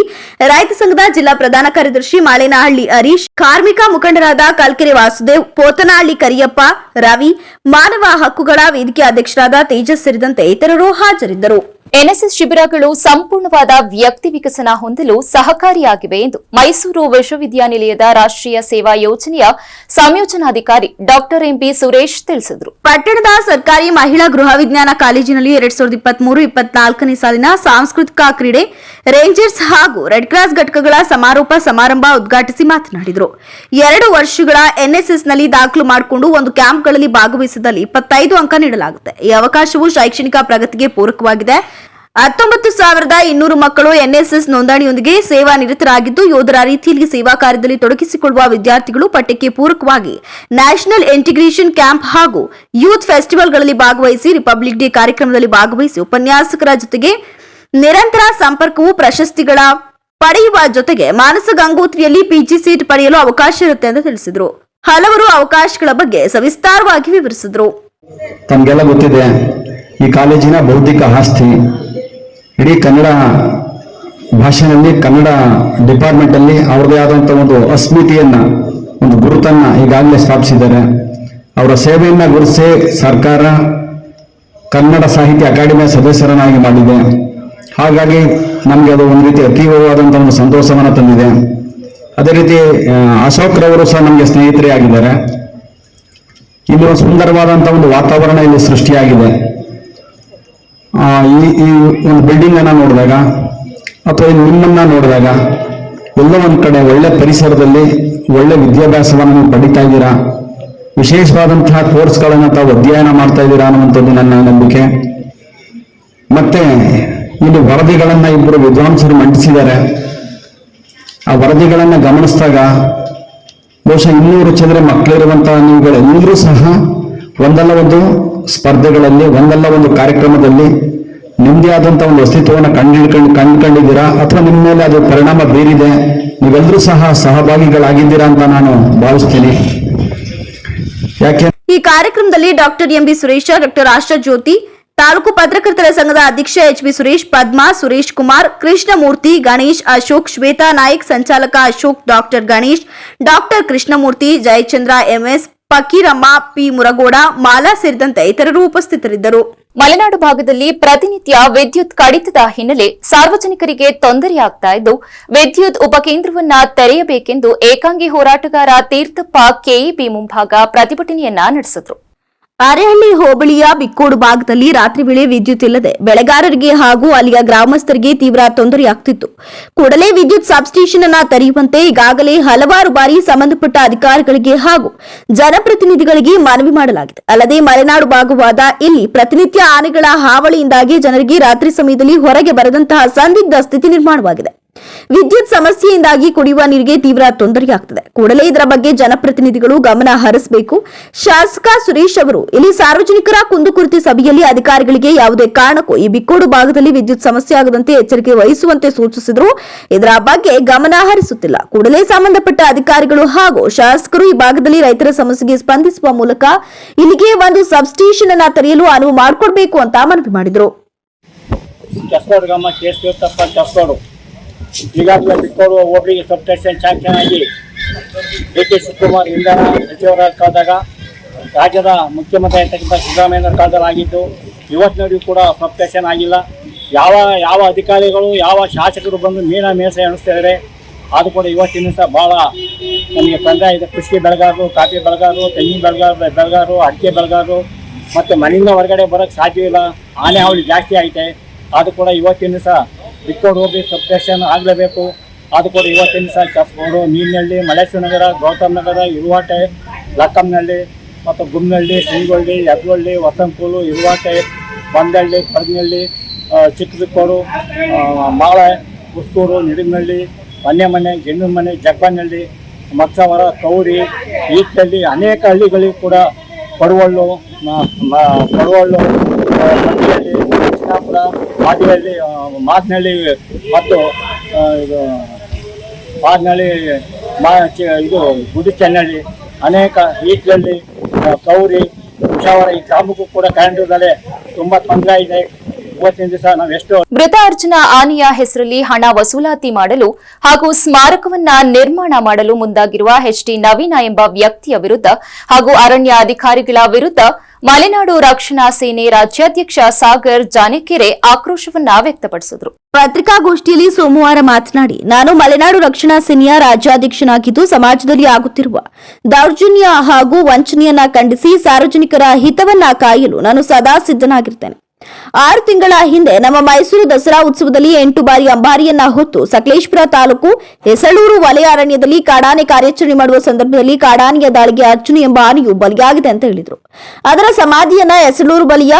ರೈತ ಸಂಘದ ಜಿಲ್ಲಾ ಪ್ರಧಾನ ಕಾರ್ಯದರ್ಶಿ ಮಾಳೇನಹಳ್ಳಿ ಹರೀಶ್, ಕಾರ್ಮಿಕ ಮುಖಂಡರಾದ ಕಲ್ಕೆರೆ ವಾಸುದೇವ್, ಪೋತನಹಳ್ಳಿ ಕರಿಯಪ್ಪ, ರವಿ, ಮಾನವ ಹಕ್ಕುಗಳ ವೇದಿಕೆ ಅಧ್ಯಕ್ಷರಾದ ತೇಜಸ್ ಸೇರಿದಂತೆ ಇತರರು ಹಾಜರಿದ್ದರು. ಎನ್ಎಸ್ಎಸ್ ಶಿಬಿರಗಳು ಸಂಪೂರ್ಣವಾದ ವ್ಯಕ್ತಿ ವಿಕಸನ ಹೊಂದಲು ಸಹಕಾರಿಯಾಗಿವೆ ಎಂದು ಮೈಸೂರು ವಿಶ್ವವಿದ್ಯಾನಿಲಯದ ರಾಷ್ಟ್ರೀಯ ಸೇವಾ ಯೋಜನೆಯ ಸಂಯೋಜನಾಧಿಕಾರಿ ಡಾ MB ಸುರೇಶ್ ತಿಳಿಸಿದರು. ಪಟ್ಟಣದ ಸರ್ಕಾರಿ ಮಹಿಳಾ ಗೃಹ ವಿಜ್ಞಾನ ಕಾಲೇಜಿನಲ್ಲಿ 2023-24ನೇ ಸಾಲಿನ ಸಾಂಸ್ಕೃತಿಕ ಕ್ರೀಡೆ, ರೇಂಜರ್ಸ್ ಹಾಗೂ ರೆಡ್ ಕ್ರಾಸ್ ಘಟಕಗಳ ಸಮಾರೋಪ ಸಮಾರಂಭ ಉದ್ಘಾಟಿಸಿ ಮಾತನಾಡಿದರು. 2 ವರ್ಷಗಳ ಎನ್ಎಸ್ಎಸ್ನಲ್ಲಿ ದಾಖಲು ಮಾಡಿಕೊಂಡು ಒಂದು ಕ್ಯಾಂಪ್ಗಳಲ್ಲಿ ಭಾಗವಹಿಸಿದಲ್ಲಿ 25 ಅಂಕ ನೀಡಲಾಗುತ್ತೆ. ಈ ಅವಕಾಶವು ಶೈಕ್ಷಣಿಕ ಪ್ರಗತಿಗೆ ಪೂರಕವಾಗಿದೆ. 19,200 ಮಕ್ಕಳು ಎನ್ಎಸ್ಎಸ್ ನೋಂದಣಿಯೊಂದಿಗೆ ಸೇವಾ ನಿರತರಾಗಿದ್ದು ಯೋಧರ ರೀತಿಯಲ್ಲಿ ಸೇವಾ ಕಾರ್ಯದಲ್ಲಿ ತೊಡಗಿಸಿಕೊಳ್ಳುವ ವಿದ್ಯಾರ್ಥಿಗಳು ಪಠ್ಯಕ್ಕೆ ಪೂರಕವಾಗಿ ನ್ಯಾಷನಲ್ ಇಂಟಿಗ್ರೇಷನ್ ಕ್ಯಾಂಪ್ ಹಾಗೂ ಯೂತ್ ಫೆಸ್ಟಿವಲ್ಗಳಲ್ಲಿ ಭಾಗವಹಿಸಿ ರಿಪಬ್ಲಿಕ್ ಡೇ ಕಾರ್ಯಕ್ರಮದಲ್ಲಿ ಭಾಗವಹಿಸಿ ಉಪನ್ಯಾಸಕರ ಜೊತೆಗೆ ನಿರಂತರ ಸಂಪರ್ಕವು ಪ್ರಶಸ್ತಿಗಳ ಪಡೆಯುವ ಜೊತೆಗೆ ಮಾನಸ ಗಂಗೋತ್ರಿಯಲ್ಲಿ PG ಸೀಟ್ ಪಡೆಯಲು ಅವಕಾಶ ಇರುತ್ತೆ ಎಂದು ತಿಳಿಸಿದರು. ಹಲವರು ಅವಕಾಶಗಳ ಬಗ್ಗೆ ಸವಿಸ್ತಾರವಾಗಿ ವಿವರಿಸಿದರು. ತಮಗೆಲ್ಲ ಗೊತ್ತಿದೆ, ಈ ಕಾಲೇಜಿನ ಬೌದ್ಧಿಕ ಆಸ್ತಿ ಇಡೀ ಕನ್ನಡ ಭಾಷೆಯಲ್ಲಿ, ಕನ್ನಡ ಡಿಪಾರ್ಟ್ಮೆಂಟಲ್ಲಿ ಅವ್ರದೇ ಆದಂಥ ಒಂದು ಅಸ್ಮಿತೆಯನ್ನು, ಒಂದು ಗುರುತನ್ನು ಈಗಾಗಲೇ ಸ್ಥಾಪಿಸಿದ್ದಾರೆ. ಅವರ ಸೇವೆಯನ್ನು ಗುರುತಿಸಿ ಸರ್ಕಾರ ಕನ್ನಡ ಸಾಹಿತ್ಯ ಅಕಾಡೆಮಿಯ ಸದಸ್ಯರನ್ನಾಗಿ ಮಾಡಿದೆ. ಹಾಗಾಗಿ ನಮಗೆ ಅದು ಒಂದು ರೀತಿ ಅತೀವವಾದಂಥ ಒಂದು ಸಂತೋಷವನ್ನು ತಂದಿದೆ. ಅದೇ ರೀತಿ ಅಶೋಕ್ರವರು ಸಹ ನಮಗೆ ಸ್ನೇಹಿತರೇ ಆಗಿದ್ದಾರೆ. ಇಲ್ಲಿ ಒಂದು ಸುಂದರವಾದಂಥ ಒಂದು ವಾತಾವರಣ ಇಲ್ಲಿ ಸೃಷ್ಟಿಯಾಗಿದೆ. ಈ ಒಂದು ಬಿಲ್ಡಿಂಗ್ ಅನ್ನ ನೋಡಿದಾಗ ಅಥವಾ ನಿಮ್ಮನ್ನ ನೋಡಿದಾಗ ಎಲ್ಲ ಒಂದ್ ಕಡೆ ಒಳ್ಳೆ ಪರಿಸರದಲ್ಲಿ ಒಳ್ಳೆ ವಿದ್ಯಾಭ್ಯಾಸವನ್ನು ನೀವು ಪಡಿತಾ ಇದ್ದೀರಾ, ವಿಶೇಷವಾದಂತಹ ಕೋರ್ಸ್ಗಳನ್ನು ತಾವು ಅಧ್ಯಯನ ಮಾಡ್ತಾ ಇದ್ದೀರಾ ಅನ್ನುವಂಥದ್ದು ನನ್ನ ನಂಬಿಕೆ. ಮತ್ತೆ ಇಲ್ಲಿ ವರದಿಗಳನ್ನ ಇಬ್ಬರು ವಿದ್ವಾಂಸರು ಮಂಡಿಸಿದ್ದಾರೆ. ಆ ವರದಿಗಳನ್ನ ಗಮನಿಸಿದಾಗ ಬಹುಶಃ 200 ಚಿಲ್ಲರೆ ಮಕ್ಕಳಿರುವಂತಹ ನೀವುಗಳೆಲ್ಲರೂ ಸಹ ಒಂದಲ್ಲ ಒಂದು ಸ್ಪರ್ಧೆಗಳಲ್ಲಿ, ಒಂದಲ್ಲ ಒಂದು ಕಾರ್ಯಕ್ರಮದಲ್ಲಿ ನಿಮ್ಮದೇ ಆದಂತಹ ಒಂದು ಅಸ್ತಿತ್ವವನ್ನು ಕಂಡುಕೊಂಡಿದ್ದೀರಾ ಅಥವಾ ನಿಮ್ಮ ಮೇಲೆ ಅದು ಪರಿಣಾಮ ಬೀರಿದೆ. ನೀವೆಲ್ಲರೂ ಸಹ ಸಹಭಾಗಿಗಳಾಗಿದ್ದೀರಾ ಅಂತ ನಾನು ಭಾವಿಸ್ತೀನಿ. ಯಾಕೆ ಈ ಕಾರ್ಯಕ್ರಮದಲ್ಲಿ ಡಾ MB ಸುರೇಶ, ಡಾ ಆಶಾ ಜ್ಯೋತಿ, ತಾಲೂಕು ಪತ್ರಕರ್ತರ ಸಂಘದ ಅಧ್ಯಕ್ಷ ಎಚ್ಬಿ ಸುರೇಶ್, ಪದ್ಮಾ, ಸುರೇಶ್ ಕುಮಾರ್, ಕೃಷ್ಣಮೂರ್ತಿ, ಗಣೇಶ್, ಅಶೋಕ್, ಶ್ವೇತಾ ನಾಯ್ಕ್, ಸಂಚಾಲಕ Ashok, doctor Ganesh, doctor Krishnamurthy, Jayachandra MS, Fakiramma, P Muragoda, Mala ಸೇರಿದಂತೆ ಇತರರು ಉಪಸ್ಥಿತರಿದ್ದರು. ಮಲೆನಾಡು ಭಾಗದಲ್ಲಿ ಪ್ರತಿನಿತ್ಯ ವಿದ್ಯುತ್ ಕಡಿತದ ಹಿನ್ನೆಲೆ ಸಾರ್ವಜನಿಕರಿಗೆ ತೊಂದರೆಯಾಗ್ತಾ ಇದ್ದು, ವಿದ್ಯುತ್ ಉಪಕೇಂದ್ರವನ್ನ ತೆರೆಯಬೇಕೆಂದು ಏಕಾಂಗಿ ಹೋರಾಟಗಾರ ತೀರ್ಥಪ್ಪ ಕೆಇಬಿ ಮುಂಭಾಗ ಪ್ರತಿಭಟನೆಯನ್ನ ನಡೆಸಿದ್ರು. ಅರೇಹಳ್ಳಿ ಹೋಬಳಿಯ ಬಿಕ್ಕೋಡು ಭಾಗದಲ್ಲಿ ರಾತ್ರಿ ವೇಳೆ ವಿದ್ಯುತ್ ಇಲ್ಲದೆ ಬೆಳೆಗಾರರಿಗೆ ಹಾಗೂ ಅಲ್ಲಿಯ ಗ್ರಾಮಸ್ಥರಿಗೆ ತೀವ್ರ ತೊಂದರೆಯಾಗುತ್ತಿತ್ತು. ಕೂಡಲೇ ವಿದ್ಯುತ್ ಸಬ್ಸ್ಟೇಷನ್ ಅನ್ನು ತೆರೆಯುವಂತೆ ಈಗಾಗಲೇ ಹಲವಾರು ಬಾರಿ ಸಂಬಂಧಪಟ್ಟ ಅಧಿಕಾರಿಗಳಿಗೆ ಹಾಗೂ ಜನಪ್ರತಿನಿಧಿಗಳಿಗೆ ಮನವಿ ಮಾಡಲಾಗಿದೆ. ಅಲ್ಲದೆ ಮಲೆನಾಡು ಭಾಗವಾದ ಇಲ್ಲಿ ಪ್ರತಿನಿತ್ಯ ಆನೆಗಳ ಹಾವಳಿಯಿಂದಾಗಿ ಜನರಿಗೆ ರಾತ್ರಿ ಸಮಯದಲ್ಲಿ ಹೊರಗೆ ಬರದಂತಹ ಸಂದಿಗ್ಧ ಸ್ಥಿತಿ ನಿರ್ಮಾಣವಾಗಿದೆ. ವಿದ್ಯುತ್ ಸಮಸ್ಯೆಯಿಂದಾಗಿ ಕುಡಿಯುವ ನೀರಿಗೆ ತೀವ್ರ ತೊಂದರೆಯಾಗುತ್ತದೆ. ಕೂಡಲೇ ಇದರ ಬಗ್ಗೆ ಜನಪ್ರತಿನಿಧಿಗಳು ಗಮನ ಹರಿಸಬೇಕು. ಶಾಸಕ ಸುರೇಶ್ ಅವರು ಇಲ್ಲಿ ಸಾರ್ವಜನಿಕರ ಕುಂದುಕೊರತೆ ಸಭೆಯಲ್ಲಿ ಅಧಿಕಾರಿಗಳಿಗೆ ಯಾವುದೇ ಕಾರಣಕ್ಕೂ ಈ ಬಿಕ್ಕೋಡು ಭಾಗದಲ್ಲಿ ವಿದ್ಯುತ್ ಸಮಸ್ಯೆ ಆಗದಂತೆ ಎಚ್ಚರಿಕೆ ವಹಿಸುವಂತೆ ಸೂಚಿಸಿದ್ರು. ಇದರ ಬಗ್ಗೆ ಗಮನ ಹರಿಸುತ್ತಿಲ್ಲ. ಕೂಡಲೇ ಸಂಬಂಧಪಟ್ಟ ಅಧಿಕಾರಿಗಳು ಹಾಗೂ ಶಾಸಕರು ಈ ಭಾಗದಲ್ಲಿ ರೈತರ ಸಮಸ್ಯೆಗೆ ಸ್ಪಂದಿಸುವ ಮೂಲಕ ಇಲ್ಲಿಗೆ ಒಂದು ಸಬ್ಸ್ಟೇಷನ್ ಅನ್ನು ತೆರೆಯಲು ಅನುವು ಮಾಡಿಕೊಡಬೇಕು ಅಂತ ಮನವಿ ಮಾಡಿದರು. ಈಗಾಗಲೇ ಬಿಕ್ಕೋಡು ಹೋಬಳಿಗೆ ಸಬ್ಸ್ಟೇಷನ್ ಶಾಂಕ್ಷನ್ ಆಗಿ ಡಿ.ಕೆ. ಶಿವಕುಮಾರ್ ಇಂಧನ ಸಚಿವರಾದ ಕಾಲದಾಗ ರಾಜ್ಯದ ಮುಖ್ಯಮಂತ್ರಿ ಆಗಿರ್ತಕ್ಕಂಥ ಸಿದ್ದರಾಮಯ್ಯ ಕಾಲದಲ್ಲಿ ಆಗಿದ್ದು, ಇವತ್ತಿನವರೆಗೂ ಕೂಡ ಸಬ್ಸ್ಟೇಷನ್ ಆಗಿಲ್ಲ. ಯಾವ ಅಧಿಕಾರಿಗಳು ಯಾವ ಶಾಸಕರು ಬಂದು ಮೇಸೆ ಎಣಿಸ್ತಿದ್ದಾರೆ. ಅದು ಕೂಡ ಇವತ್ತಿನ ದಿವಸ ಭಾಳ ನಮಗೆ ತೊಂದರೆ ಆಗಿದೆ. ಕೃಷಿ ಬೆಳೆಗಾರರು, ಕಾಫಿ ಬೆಳೆಗಾರರು, ತೆಂಗಿನ ಬೆಳೆಗಾರರು, ಅಡಿಕೆ ಬೆಳೆಗಾರರು ಮತ್ತು ಮನೆಯಿಂದ ಹೊರಗಡೆ ಬರೋಕ್ಕೆ ಸಾಧ್ಯವಿಲ್ಲ. ಆನೆ ಹಾವಳಿ ಜಾಸ್ತಿ ಐತೆ. ಅದು ಕೂಡ ಇವತ್ತಿನ ದಿವಸ ಬಿಕ್ಕೋಡು ಹೋಗಿ ಸಬ್ಸ್ಟೇಷನ್ ಆಗಲೇಬೇಕು. ಅದು ಕೂಡ ಇವತ್ತಿನ ದಿವಸ ಕಸ್ಕೋಡು, ನೀರಿನಹಳ್ಳಿ, ಮಲೇಶ್ವರನಗರ, ಗೌತಮ್ ನಗರ, ಇರುವಾಟೆ, ಲಕ್ಕಂನಹಳ್ಳಿ ಮತ್ತು ಗುಮ್ನಹಳ್ಳಿ, ಶ್ರೀಗೊಳ್ಳಿ, ಯದ್ವಳ್ಳಿ, ವಸಂತಪೂಲು, ಇರುವಾಟೆ, ಬಂದಹಳ್ಳಿ, ಕಡಗನಹಳ್ಳಿ, ಚಿಕ್ಕ ಬಿಕ್ಕೋಡು, ಮಾಳೆ, ಉಸ್ಕೂರು, ನಿಡಿನಹಳ್ಳಿ, ಮನೆ, ಗೆಣ್ಣುಮನೆ, ಜಗ್ಬನಹಳ್ಳಿ, ಮತ್ಸವರ, ಕೌರಿ, ಈತಹಳ್ಳಿ ಅನೇಕ ಹಳ್ಳಿಗಳಿಗೂ ಕೂಡ ಪಡುವಳ್ಳು, ಮಟ್ಟಿಹಳ್ಳಿ, ಕೃಷ್ಣಾಪುರ, ಮಾದಿಹಳ್ಳಿ, ಮಾದನಹಳ್ಳಿ ಮತ್ತು ಮಾದನಹಳ್ಳಿ, ಇದು ಗುಡಿಚನ್ನಹಳ್ಳಿ, ಅನೇಕ ಈಟ್ಲಹಳ್ಳಿ, ಕೌರಿ, ಉಷಾವರ ಈ ಗ್ರಾಮಕ್ಕೂ ಕೂಡ ಕರೆಂಟ್ ಇಲ್ಲದೆ ತುಂಬಾ ತೊಂದರೆ ಇದೆ. ಇವತ್ತಿನ ದಿವಸ ನಾವೆಷ್ಟು ಮೃತ ಅರ್ಜುನ ಆನೆಯ ಹೆಸರಲ್ಲಿ ಹಣ ವಸೂಲಾತಿ ಮಾಡಲು ಹಾಗೂ ಸ್ಮಾರಕವನ್ನ ನಿರ್ಮಾಣ ಮಾಡಲು ಮುಂದಾಗಿರುವ ಎಚ್ಡಿ ನವೀನ ಎಂಬ ವ್ಯಕ್ತಿಯ ವಿರುದ್ಧ ಹಾಗೂ ಅರಣ್ಯ ಅಧಿಕಾರಿಗಳ ವಿರುದ್ಧ ಮಲೆನಾಡು ರಕ್ಷಣಾ ಸೇನೆ ರಾಜ್ಯಾಧ್ಯಕ್ಷ ಸಾಗರ್ ಜಾನೆಕೆರೆ ಆಕ್ರೋಶವನ್ನ ವ್ಯಕ್ತಪಡಿಸಿದರು. ಪತ್ರಿಕಾಗೋಷ್ಠಿಯಲ್ಲಿ ಸೋಮವಾರ ಮಾತನಾಡಿ, ನಾನು ಮಲೆನಾಡು ರಕ್ಷಣಾ ಸೇನೆಯ ರಾಜ್ಯಾಧ್ಯಕ್ಷನಾಗಿದ್ದು ಸಮಾಜದಲ್ಲಿ ಆಗುತ್ತಿರುವ ದೌರ್ಜನ್ಯ ಹಾಗೂ ವಂಚನೆಯನ್ನ ಖಂಡಿಸಿ ಸಾರ್ವಜನಿಕರ ಹಿತವನ್ನ ಕಾಯಲು ನಾನು ಸದಾ ಸಿದ್ಧನಾಗಿರ್ತೇನೆ. 6 ತಿಂಗಳ ಹಿಂದೆ ನಮ್ಮ ಮೈಸೂರು ದಸರಾ ಉತ್ಸವದಲ್ಲಿ 8 ಬಾರಿ ಅಂಬಾರಿಯನ್ನ ಹೊತ್ತು ಸಕಲೇಶಪುರ ತಾಲೂಕು ಹೆಸಳೂರು ವಲಯ ಅರಣ್ಯದಲ್ಲಿ ಕಾಡಾನೆ ಕಾರ್ಯಾಚರಣೆ ಮಾಡುವ ಸಂದರ್ಭದಲ್ಲಿ ಕಾಡಾನೆಯ ದಾಳಿಗೆ ಅರ್ಜುನ ಎಂಬ ಆನೆಯು ಬಲಿಯಾಗಿದೆ ಅಂತ ಹೇಳಿದರು. ಅದರ ಸಮಾಧಿಯನ್ನ ಹೆಸಳೂರು ಬಳಿಯ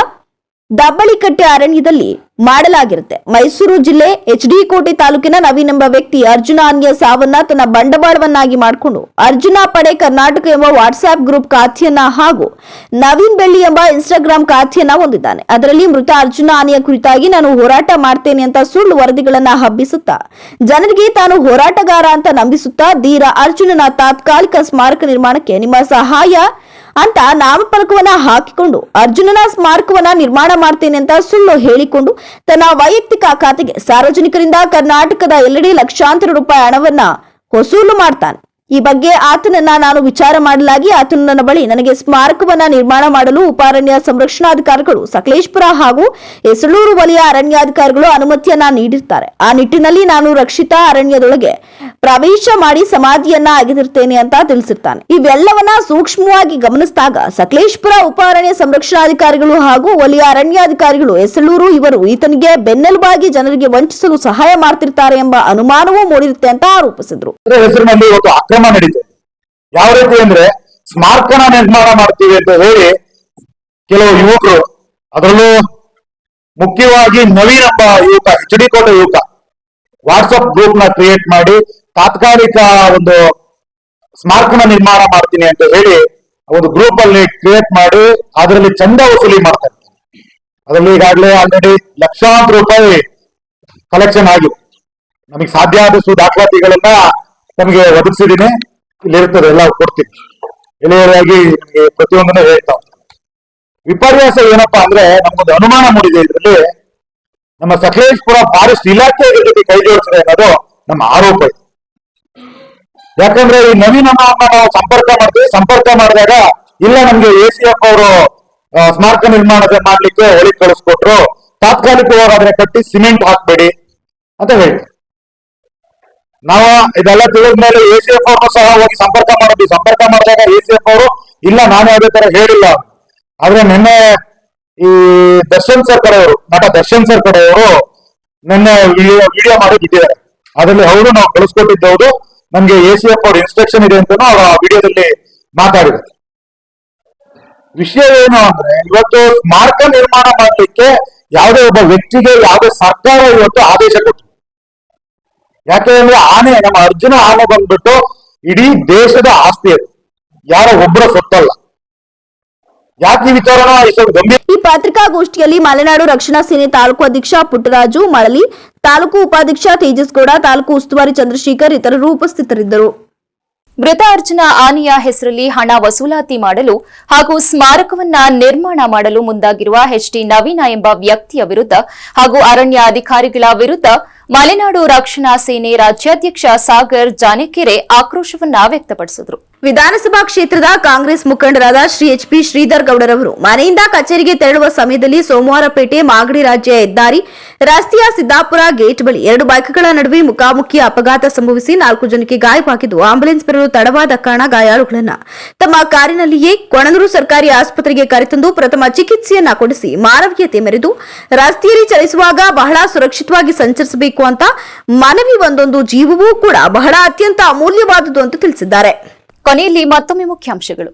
ದಬ್ಬಳಿಕಟ್ಟೆ ಅರಣ್ಯದಲ್ಲಿ ಮಾಡಲಾಗಿರುತ್ತೆ. ಮೈಸೂರು ಜಿಲ್ಲೆ ಎಚ್ಡಿ ಕೋಟೆ ತಾಲೂಕಿನ ನವೀನ್ ಎಂಬ ವ್ಯಕ್ತಿ ಅರ್ಜುನ ಆನೆಯ ಸಾವನ್ನ ತನ್ನ ಬಂಡವಾಳವನ್ನಾಗಿ ಮಾಡಿಕೊಂಡು ಅರ್ಜುನ ಪಡೆ ಕರ್ನಾಟಕ ಎಂಬ ವಾಟ್ಸ್ಆಪ್ ಗ್ರೂಪ್ ಖಾತೆಯನ್ನ ಹಾಗೂ ನವೀನ್ ಬೆಳ್ಳಿ ಎಂಬ ಇನ್ಸ್ಟಾಗ್ರಾಂ ಖಾತೆಯನ್ನ ಹೊಂದಿದ್ದಾನೆ. ಅದರಲ್ಲಿ ಮೃತ ಅರ್ಜುನ ಆನೆಯ ಕುರಿತಾಗಿ ನಾನು ಹೋರಾಟ ಮಾಡ್ತೇನೆ ಅಂತ ಸುಳ್ಳು ವರದಿಗಳನ್ನ ಹಬ್ಬಿಸುತ್ತಾ ಜನರಿಗೆ ತಾನು ಹೋರಾಟಗಾರ ಅಂತ ನಂಬಿಸುತ್ತಾ ಧೀರ ಅರ್ಜುನನ ತಾತ್ಕಾಲಿಕ ಸ್ಮಾರಕ ನಿರ್ಮಾಣಕ್ಕೆ ನಿಮ್ಮ ಸಹಾಯ ಅಂತ ನಾಮಫಲಕವನ್ನ ಹಾಕಿಕೊಂಡು ಅರ್ಜುನನ ಸ್ಮಾರಕವನ್ನ ನಿರ್ಮಾಣ ಮಾಡ್ತೇನೆ ಅಂತ ಸುಳ್ಳು ಹೇಳಿಕೊಂಡು ತನ್ನ ವೈಯಕ್ತಿಕ ಖಾತೆಗೆ ಸಾರ್ವಜನಿಕರಿಂದ ಕರ್ನಾಟಕದ ಎಲ್ಲೆಡೆ ಲಕ್ಷಾಂತರ ರೂಪಾಯಿ ಹಣವನ್ನ ವಸೂಲು ಮಾಡ್ತಾನೆ. ಈ ಬಗ್ಗೆ ಆತನನ್ನ ನಾನು ವಿಚಾರ ಮಾಡಲಾಗಿ ಆತನು ನನ್ನ ಬಳಿ ನನಗೆ ಸ್ಮಾರಕವನ್ನ ನಿರ್ಮಾಣ ಮಾಡಲು ಉಪಾರಣ್ಯ ಸಂರಕ್ಷಣಾಧಿಕಾರಿಗಳು ಸಕಲೇಶಪುರ ಹಾಗೂ ಹೆಸಳೂರು ವಲಯ ಅರಣ್ಯಾಧಿಕಾರಿಗಳು ಅನುಮತಿಯನ್ನ ನೀಡಿರ್ತಾರೆ. ಆ ನಿಟ್ಟಿನಲ್ಲಿ ನಾನು ರಕ್ಷಿತ ಅರಣ್ಯದೊಳಗೆ ಪ್ರವೇಶ ಮಾಡಿ ಸಮಾಧಿಯನ್ನ ಅಗೆದಿರ್ತೇನೆ ಅಂತ ತಿಳಿಸಿರ್ತಾನೆ. ಇವೆಲ್ಲವನ್ನ ಸೂಕ್ಷ್ಮವಾಗಿ ಗಮನಿಸಿದಾಗ ಸಕಲೇಶಪುರ ಉಪಾರಣ್ಯ ಸಂರಕ್ಷಣಾಧಿಕಾರಿಗಳು ಹಾಗೂ ವಲಯ ಅರಣ್ಯಾಧಿಕಾರಿಗಳು ಹೆಸಳೂರು ಇವರು ಈತನಿಗೆ ಬೆನ್ನೆಲುಬಾಗಿ ಜನರಿಗೆ ವಂಚಿಸಲು ಸಹಾಯ ಮಾಡ್ತಿರ್ತಾರೆ ಎಂಬ ಅನುಮಾನವೂ ಮೂಡಿರುತ್ತೆ ಅಂತ ಆರೋಪಿಸಿದ್ರು. ಅಕ್ರಮ ನಡೀತದೆ. ಯಾವ ರೀತಿ ಅಂದ್ರೆ ಸ್ಮಾರಕನ ನಿರ್ಮಾಣ ಮಾಡ್ತೀವಿ ಅಂತ ಹೇಳಿ ಕೆಲವು ಯುವಕರು, ಅದರಲ್ಲೂ ಮುಖ್ಯವಾಗಿ ನವೀನ್ ಎಂಬ ಯುವಕ, ಎಚ್.ಡಿ. ಕೋಟೆ ಯುವಕ, ವಾಟ್ಸಪ್ ಗ್ರೂಪ್ ನ ಕ್ರಿಯೇಟ್ ಮಾಡಿ ತಾತ್ಕಾಲಿಕ ಒಂದು ಸ್ಮಾರಕನ ನಿರ್ಮಾಣ ಮಾಡ್ತೀನಿ ಅಂತ ಹೇಳಿ ಒಂದು ಗ್ರೂಪ್ ಅಲ್ಲಿ ಕ್ರಿಯೇಟ್ ಮಾಡಿ ಅದರಲ್ಲಿ ಚಂದ ವಸೂಲಿ ಮಾಡ್ತಾರೆ. ಅದರಲ್ಲಿ ಈಗಾಗಲೇ ಆಲ್ರೆಡಿ ಲಕ್ಷಾಂತರ ರೂಪಾಯಿ ಕಲೆಕ್ಷನ್ ಆಗಿದೆ. ನಮಗೆ ಸಾಧ್ಯ ಆದಷ್ಟು ದಾಖಲಾತಿಗಳನ್ನ ನಮಗೆ ಒದಗಿಸಿದೀನಿ, ಇಲ್ಲಿರ್ತದೆ ಎಲ್ಲ ಕೊಡ್ತೀನಿ. ಎಳೆಯಾಗಿ ನಿಮಗೆ ಪ್ರತಿಯೊಂದನ್ನು ಹೇಳ್ತಾ. ವಿಪರ್ಯಾಸ ಏನಪ್ಪಾ ಅಂದ್ರೆ ನಮ್ಗೊಂದು ಅನುಮಾನ ಮೂಡಿದೆ ಇದರಲ್ಲಿ, ನಮ್ಮ ಸಕಲೇಶ್ಪುರ ಫಾರೆಸ್ಟ್ ಇಲಾಖೆ ಇದ್ರ ಜೊತೆ ಕೈ ಜೋಡಿಸಿದೆ ಅನ್ನೋದು ನಮ್ಮ ಆರೋಪ ಇದೆ. ಯಾಕಂದ್ರೆ ಈ ನವೀನನ್ನ ನಾವು ಸಂಪರ್ಕ ಮಾಡಿದಾಗ ಇಲ್ಲ ನಮ್ಗೆ ACF ಅವರು ಸ್ಮಾರಕ ಮಾಡ್ಲಿಕ್ಕೆ ಹೊಳಿ ಕಳಿಸ್ಕೊಟ್ರು, ತಾತ್ಕಾಲಿಕವಾಗಿ ಅದನ್ನ ಕಟ್ಟಿ ಸಿಮೆಂಟ್ ಹಾಕ್ಬೇಡಿ ಅಂತ ಹೇಳಿ ನಾವು ಇದೆಲ್ಲ ತಿಳಿದ ಮೇಲೆ ACF ಅವ್ರನ್ನು ಸಹ ಹೋಗಿ ಸಂಪರ್ಕ ಮಾಡಿದಾಗ ACF ಅವರು ಇಲ್ಲ ನಾನು ಯಾವುದೇ ತರ ಹೇಳಿಲ್ಲ. ಆದ್ರೆ ನಿನ್ನೆ ಈ ದರ್ಶನ್ ಸರ್ ಕಡೆಯವರು, ನಟ ದರ್ಶನ್ ಸರ್ ಕಡೆಯವರು ನಿನ್ನೆ ವಿಡಿಯೋ ಮಾಡಿ ಬಿಟ್ಟಿದ್ದಾರೆ. ಅದರಲ್ಲಿ ಅವರು ನಾವು ಕಳಿಸ್ಕೊಟ್ಟಿದ್ದವರು ನಮ್ಗೆ ACF ಅವ್ರ ಇನ್ಸ್ಟ್ರಕ್ಷನ್ ಇದೆ ಅಂತ ಅವರು ಆ ವಿಡಿಯೋದಲ್ಲಿ ಮಾತಾಡಿದ್ದಾರೆ. ವಿಷಯ ಏನು ಅಂದ್ರೆ ಇವತ್ತು ಸ್ಮಾರಕ ನಿರ್ಮಾಣ ಮಾಡಲಿಕ್ಕೆ ಯಾವುದೇ ಒಬ್ಬ ವ್ಯಕ್ತಿಗೆ ಯಾವುದೇ ಸರ್ಕಾರ ಇವತ್ತು ಆದೇಶ ಕೊಟ್ಟಿದೆ. ಯಾಕೆಂದ್ರೆ ಆನೆ, ನಮ್ಮ ಅರ್ಜುನ ಆನೆ ಬಂದ್ಬಿಟ್ಟು ಇಡೀ ದೇಶದ ಆಸ್ತಿ ಅದು, ಯಾರೋ ಒಬ್ಬರ ಸೊತ್ತಲ್ಲ. ಯಾಕೆ ಈ ವಿಚಾರನ ಇಷ್ಟೊಂದು ಗಂಭೀರ? ಈ ಪತ್ರಿಕಾಗೋಷ್ಠಿಯಲ್ಲಿ ಮಲೆನಾಡು ರಕ್ಷಣಾ ಸೇನೆ ತಾಲೂಕು ಅಧ್ಯಕ್ಷ ಪುಟ್ಟರಾಜು ಮಳಲಿ, ತಾಲೂಕು ಉಪಾಧ್ಯಕ್ಷ ತೇಜಸ್ ಗೌಡ, ತಾಲೂಕು ಉಸ್ತುವಾರಿ ಚಂದ್ರಶೇಖರ್ ಇತರರು ಉಪಸ್ಥಿತರಿದ್ದರು. ಮೃತ ಅರ್ಜುನ ಆನೆಯ ಹೆಸರಲ್ಲಿ ಹಣ ವಸೂಲಾತಿ ಮಾಡಲು ಹಾಗೂ ಸ್ಮಾರಕವನ್ನ ನಿರ್ಮಾಣ ಮಾಡಲು ಮುಂದಾಗಿರುವ HT ನವೀನ ಎಂಬ ವ್ಯಕ್ತಿಯ ವಿರುದ್ಧ ಹಾಗೂ ಅರಣ್ಯ ಅಧಿಕಾರಿಗಳ ವಿರುದ್ಧ ಮಲೆನಾಡು ರಕ್ಷಣಾ ಸೇನೆ ರಾಜ್ಯಾಧ್ಯಕ್ಷ ಸಾಗರ್ ಜಾನೆಕೆರೆ ಆಕ್ರೋಶವನ್ನ ವ್ಯಕ್ತಪಡಿಸಿದರು. ವಿಧಾನಸಭಾ ಕ್ಷೇತ್ರದ ಕಾಂಗ್ರೆಸ್ ಮುಖಂಡರಾದ ಶ್ರೀ HP ಶ್ರೀಧರ್ ಗೌಡರವರು ಮನೆಯಿಂದ ಕಚೇರಿಗೆ ತೆರಳುವ ಸಮಯದಲ್ಲಿ ಸೋಮವಾರಪೇಟೆ ಮಾಗಡಿ ರಾಜ್ಯ ಹೆದ್ದಾರಿ ರಸ್ತೆಯ ಸಿದ್ದಾಪುರ ಗೇಟ್ ಬಳಿ 2 ಬೈಕ್ಗಳ ನಡುವೆ ಮುಖಾಮುಖಿ ಅಪಘಾತ ಸಂಭವಿಸಿ 4 ಜನಕ್ಕೆ ಗಾಯವಾಗಿದ್ದು ಆಂಬ್ಯುಲೆನ್ಸ್ ಬರಲು ತಡವಾದ ಕಾರಣ ಗಾಯಾಳುಗಳನ್ನು ತಮ್ಮ ಕಾರಿನಲ್ಲಿಯೇ ಕೊಣನೂರು ಸರ್ಕಾರಿ ಆಸ್ಪತ್ರೆಗೆ ಕರೆತಂದು ಪ್ರಥಮ ಚಿಕಿತ್ಸೆಯನ್ನ ಕೊಡಿಸಿ ಮಾನವೀಯತೆ ಮೆರೆದು ರಸ್ತೆಯಲ್ಲಿ ಚಲಿಸುವಾಗ ಬಹಳ ಸುರಕ್ಷಿತವಾಗಿ ಸಂಚರಿಸಬೇಕು ಅಂತ ಮನವಿ. ಒಂದೊಂದು ಜೀವವೂ ಕೂಡ ಬಹಳ ಅತ್ಯಂತ ಅಮೂಲ್ಯವಾದುದು ಅಂತ ತಿಳಿಸಿದ್ದಾರೆ. ಕೊನೆಯಲ್ಲಿ ಮತ್ತೊಮ್ಮೆ ಮುಖ್ಯಾಂಶಗಳು.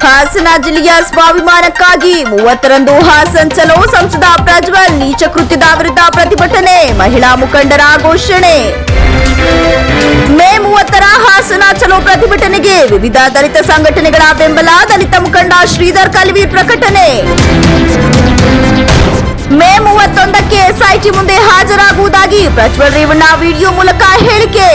ಹಾಸನ ಜಿಲ್ಲೆಯ ಸ್ವಾಭಿಮಾನಕ್ಕಾಗಿ 30ರಂದು ಹಾಸನ್ ಚಲೋ, ಸಂಸದ ಪ್ರಜ್ವಲ್ ನೀಚ ಕೃತ್ಯದ ವಿರುದ್ಧ ಪ್ರತಿಭಟನೆ, ಮಹಿಳಾ ಮುಖಂಡರ ಘೋಷಣೆ. ಮೇ 30ರ ಹಾಸನ ಚಲೋ ಪ್ರತಿಭಟನೆಗೆ ವಿವಿಧ ದಲಿತ ಸಂಘಟನೆಗಳ ಬೆಂಬಲ, ದಲಿತ ಮುಖಂಡ ಶ್ರೀಧರ್ ಕಲ್ವೀರ್ ಪ್ರಕಟಣೆ. ಮೇ 31ಕ್ಕೆ SIT ಮುಂದೆ ಹಾಜರಾಗುವುದಾಗಿ ಪ್ರಜ್ವಲ್ ರೇವಣ್ಣ ವಿಡಿಯೋ ಮೂಲಕ ಹೇಳಿಕೆ.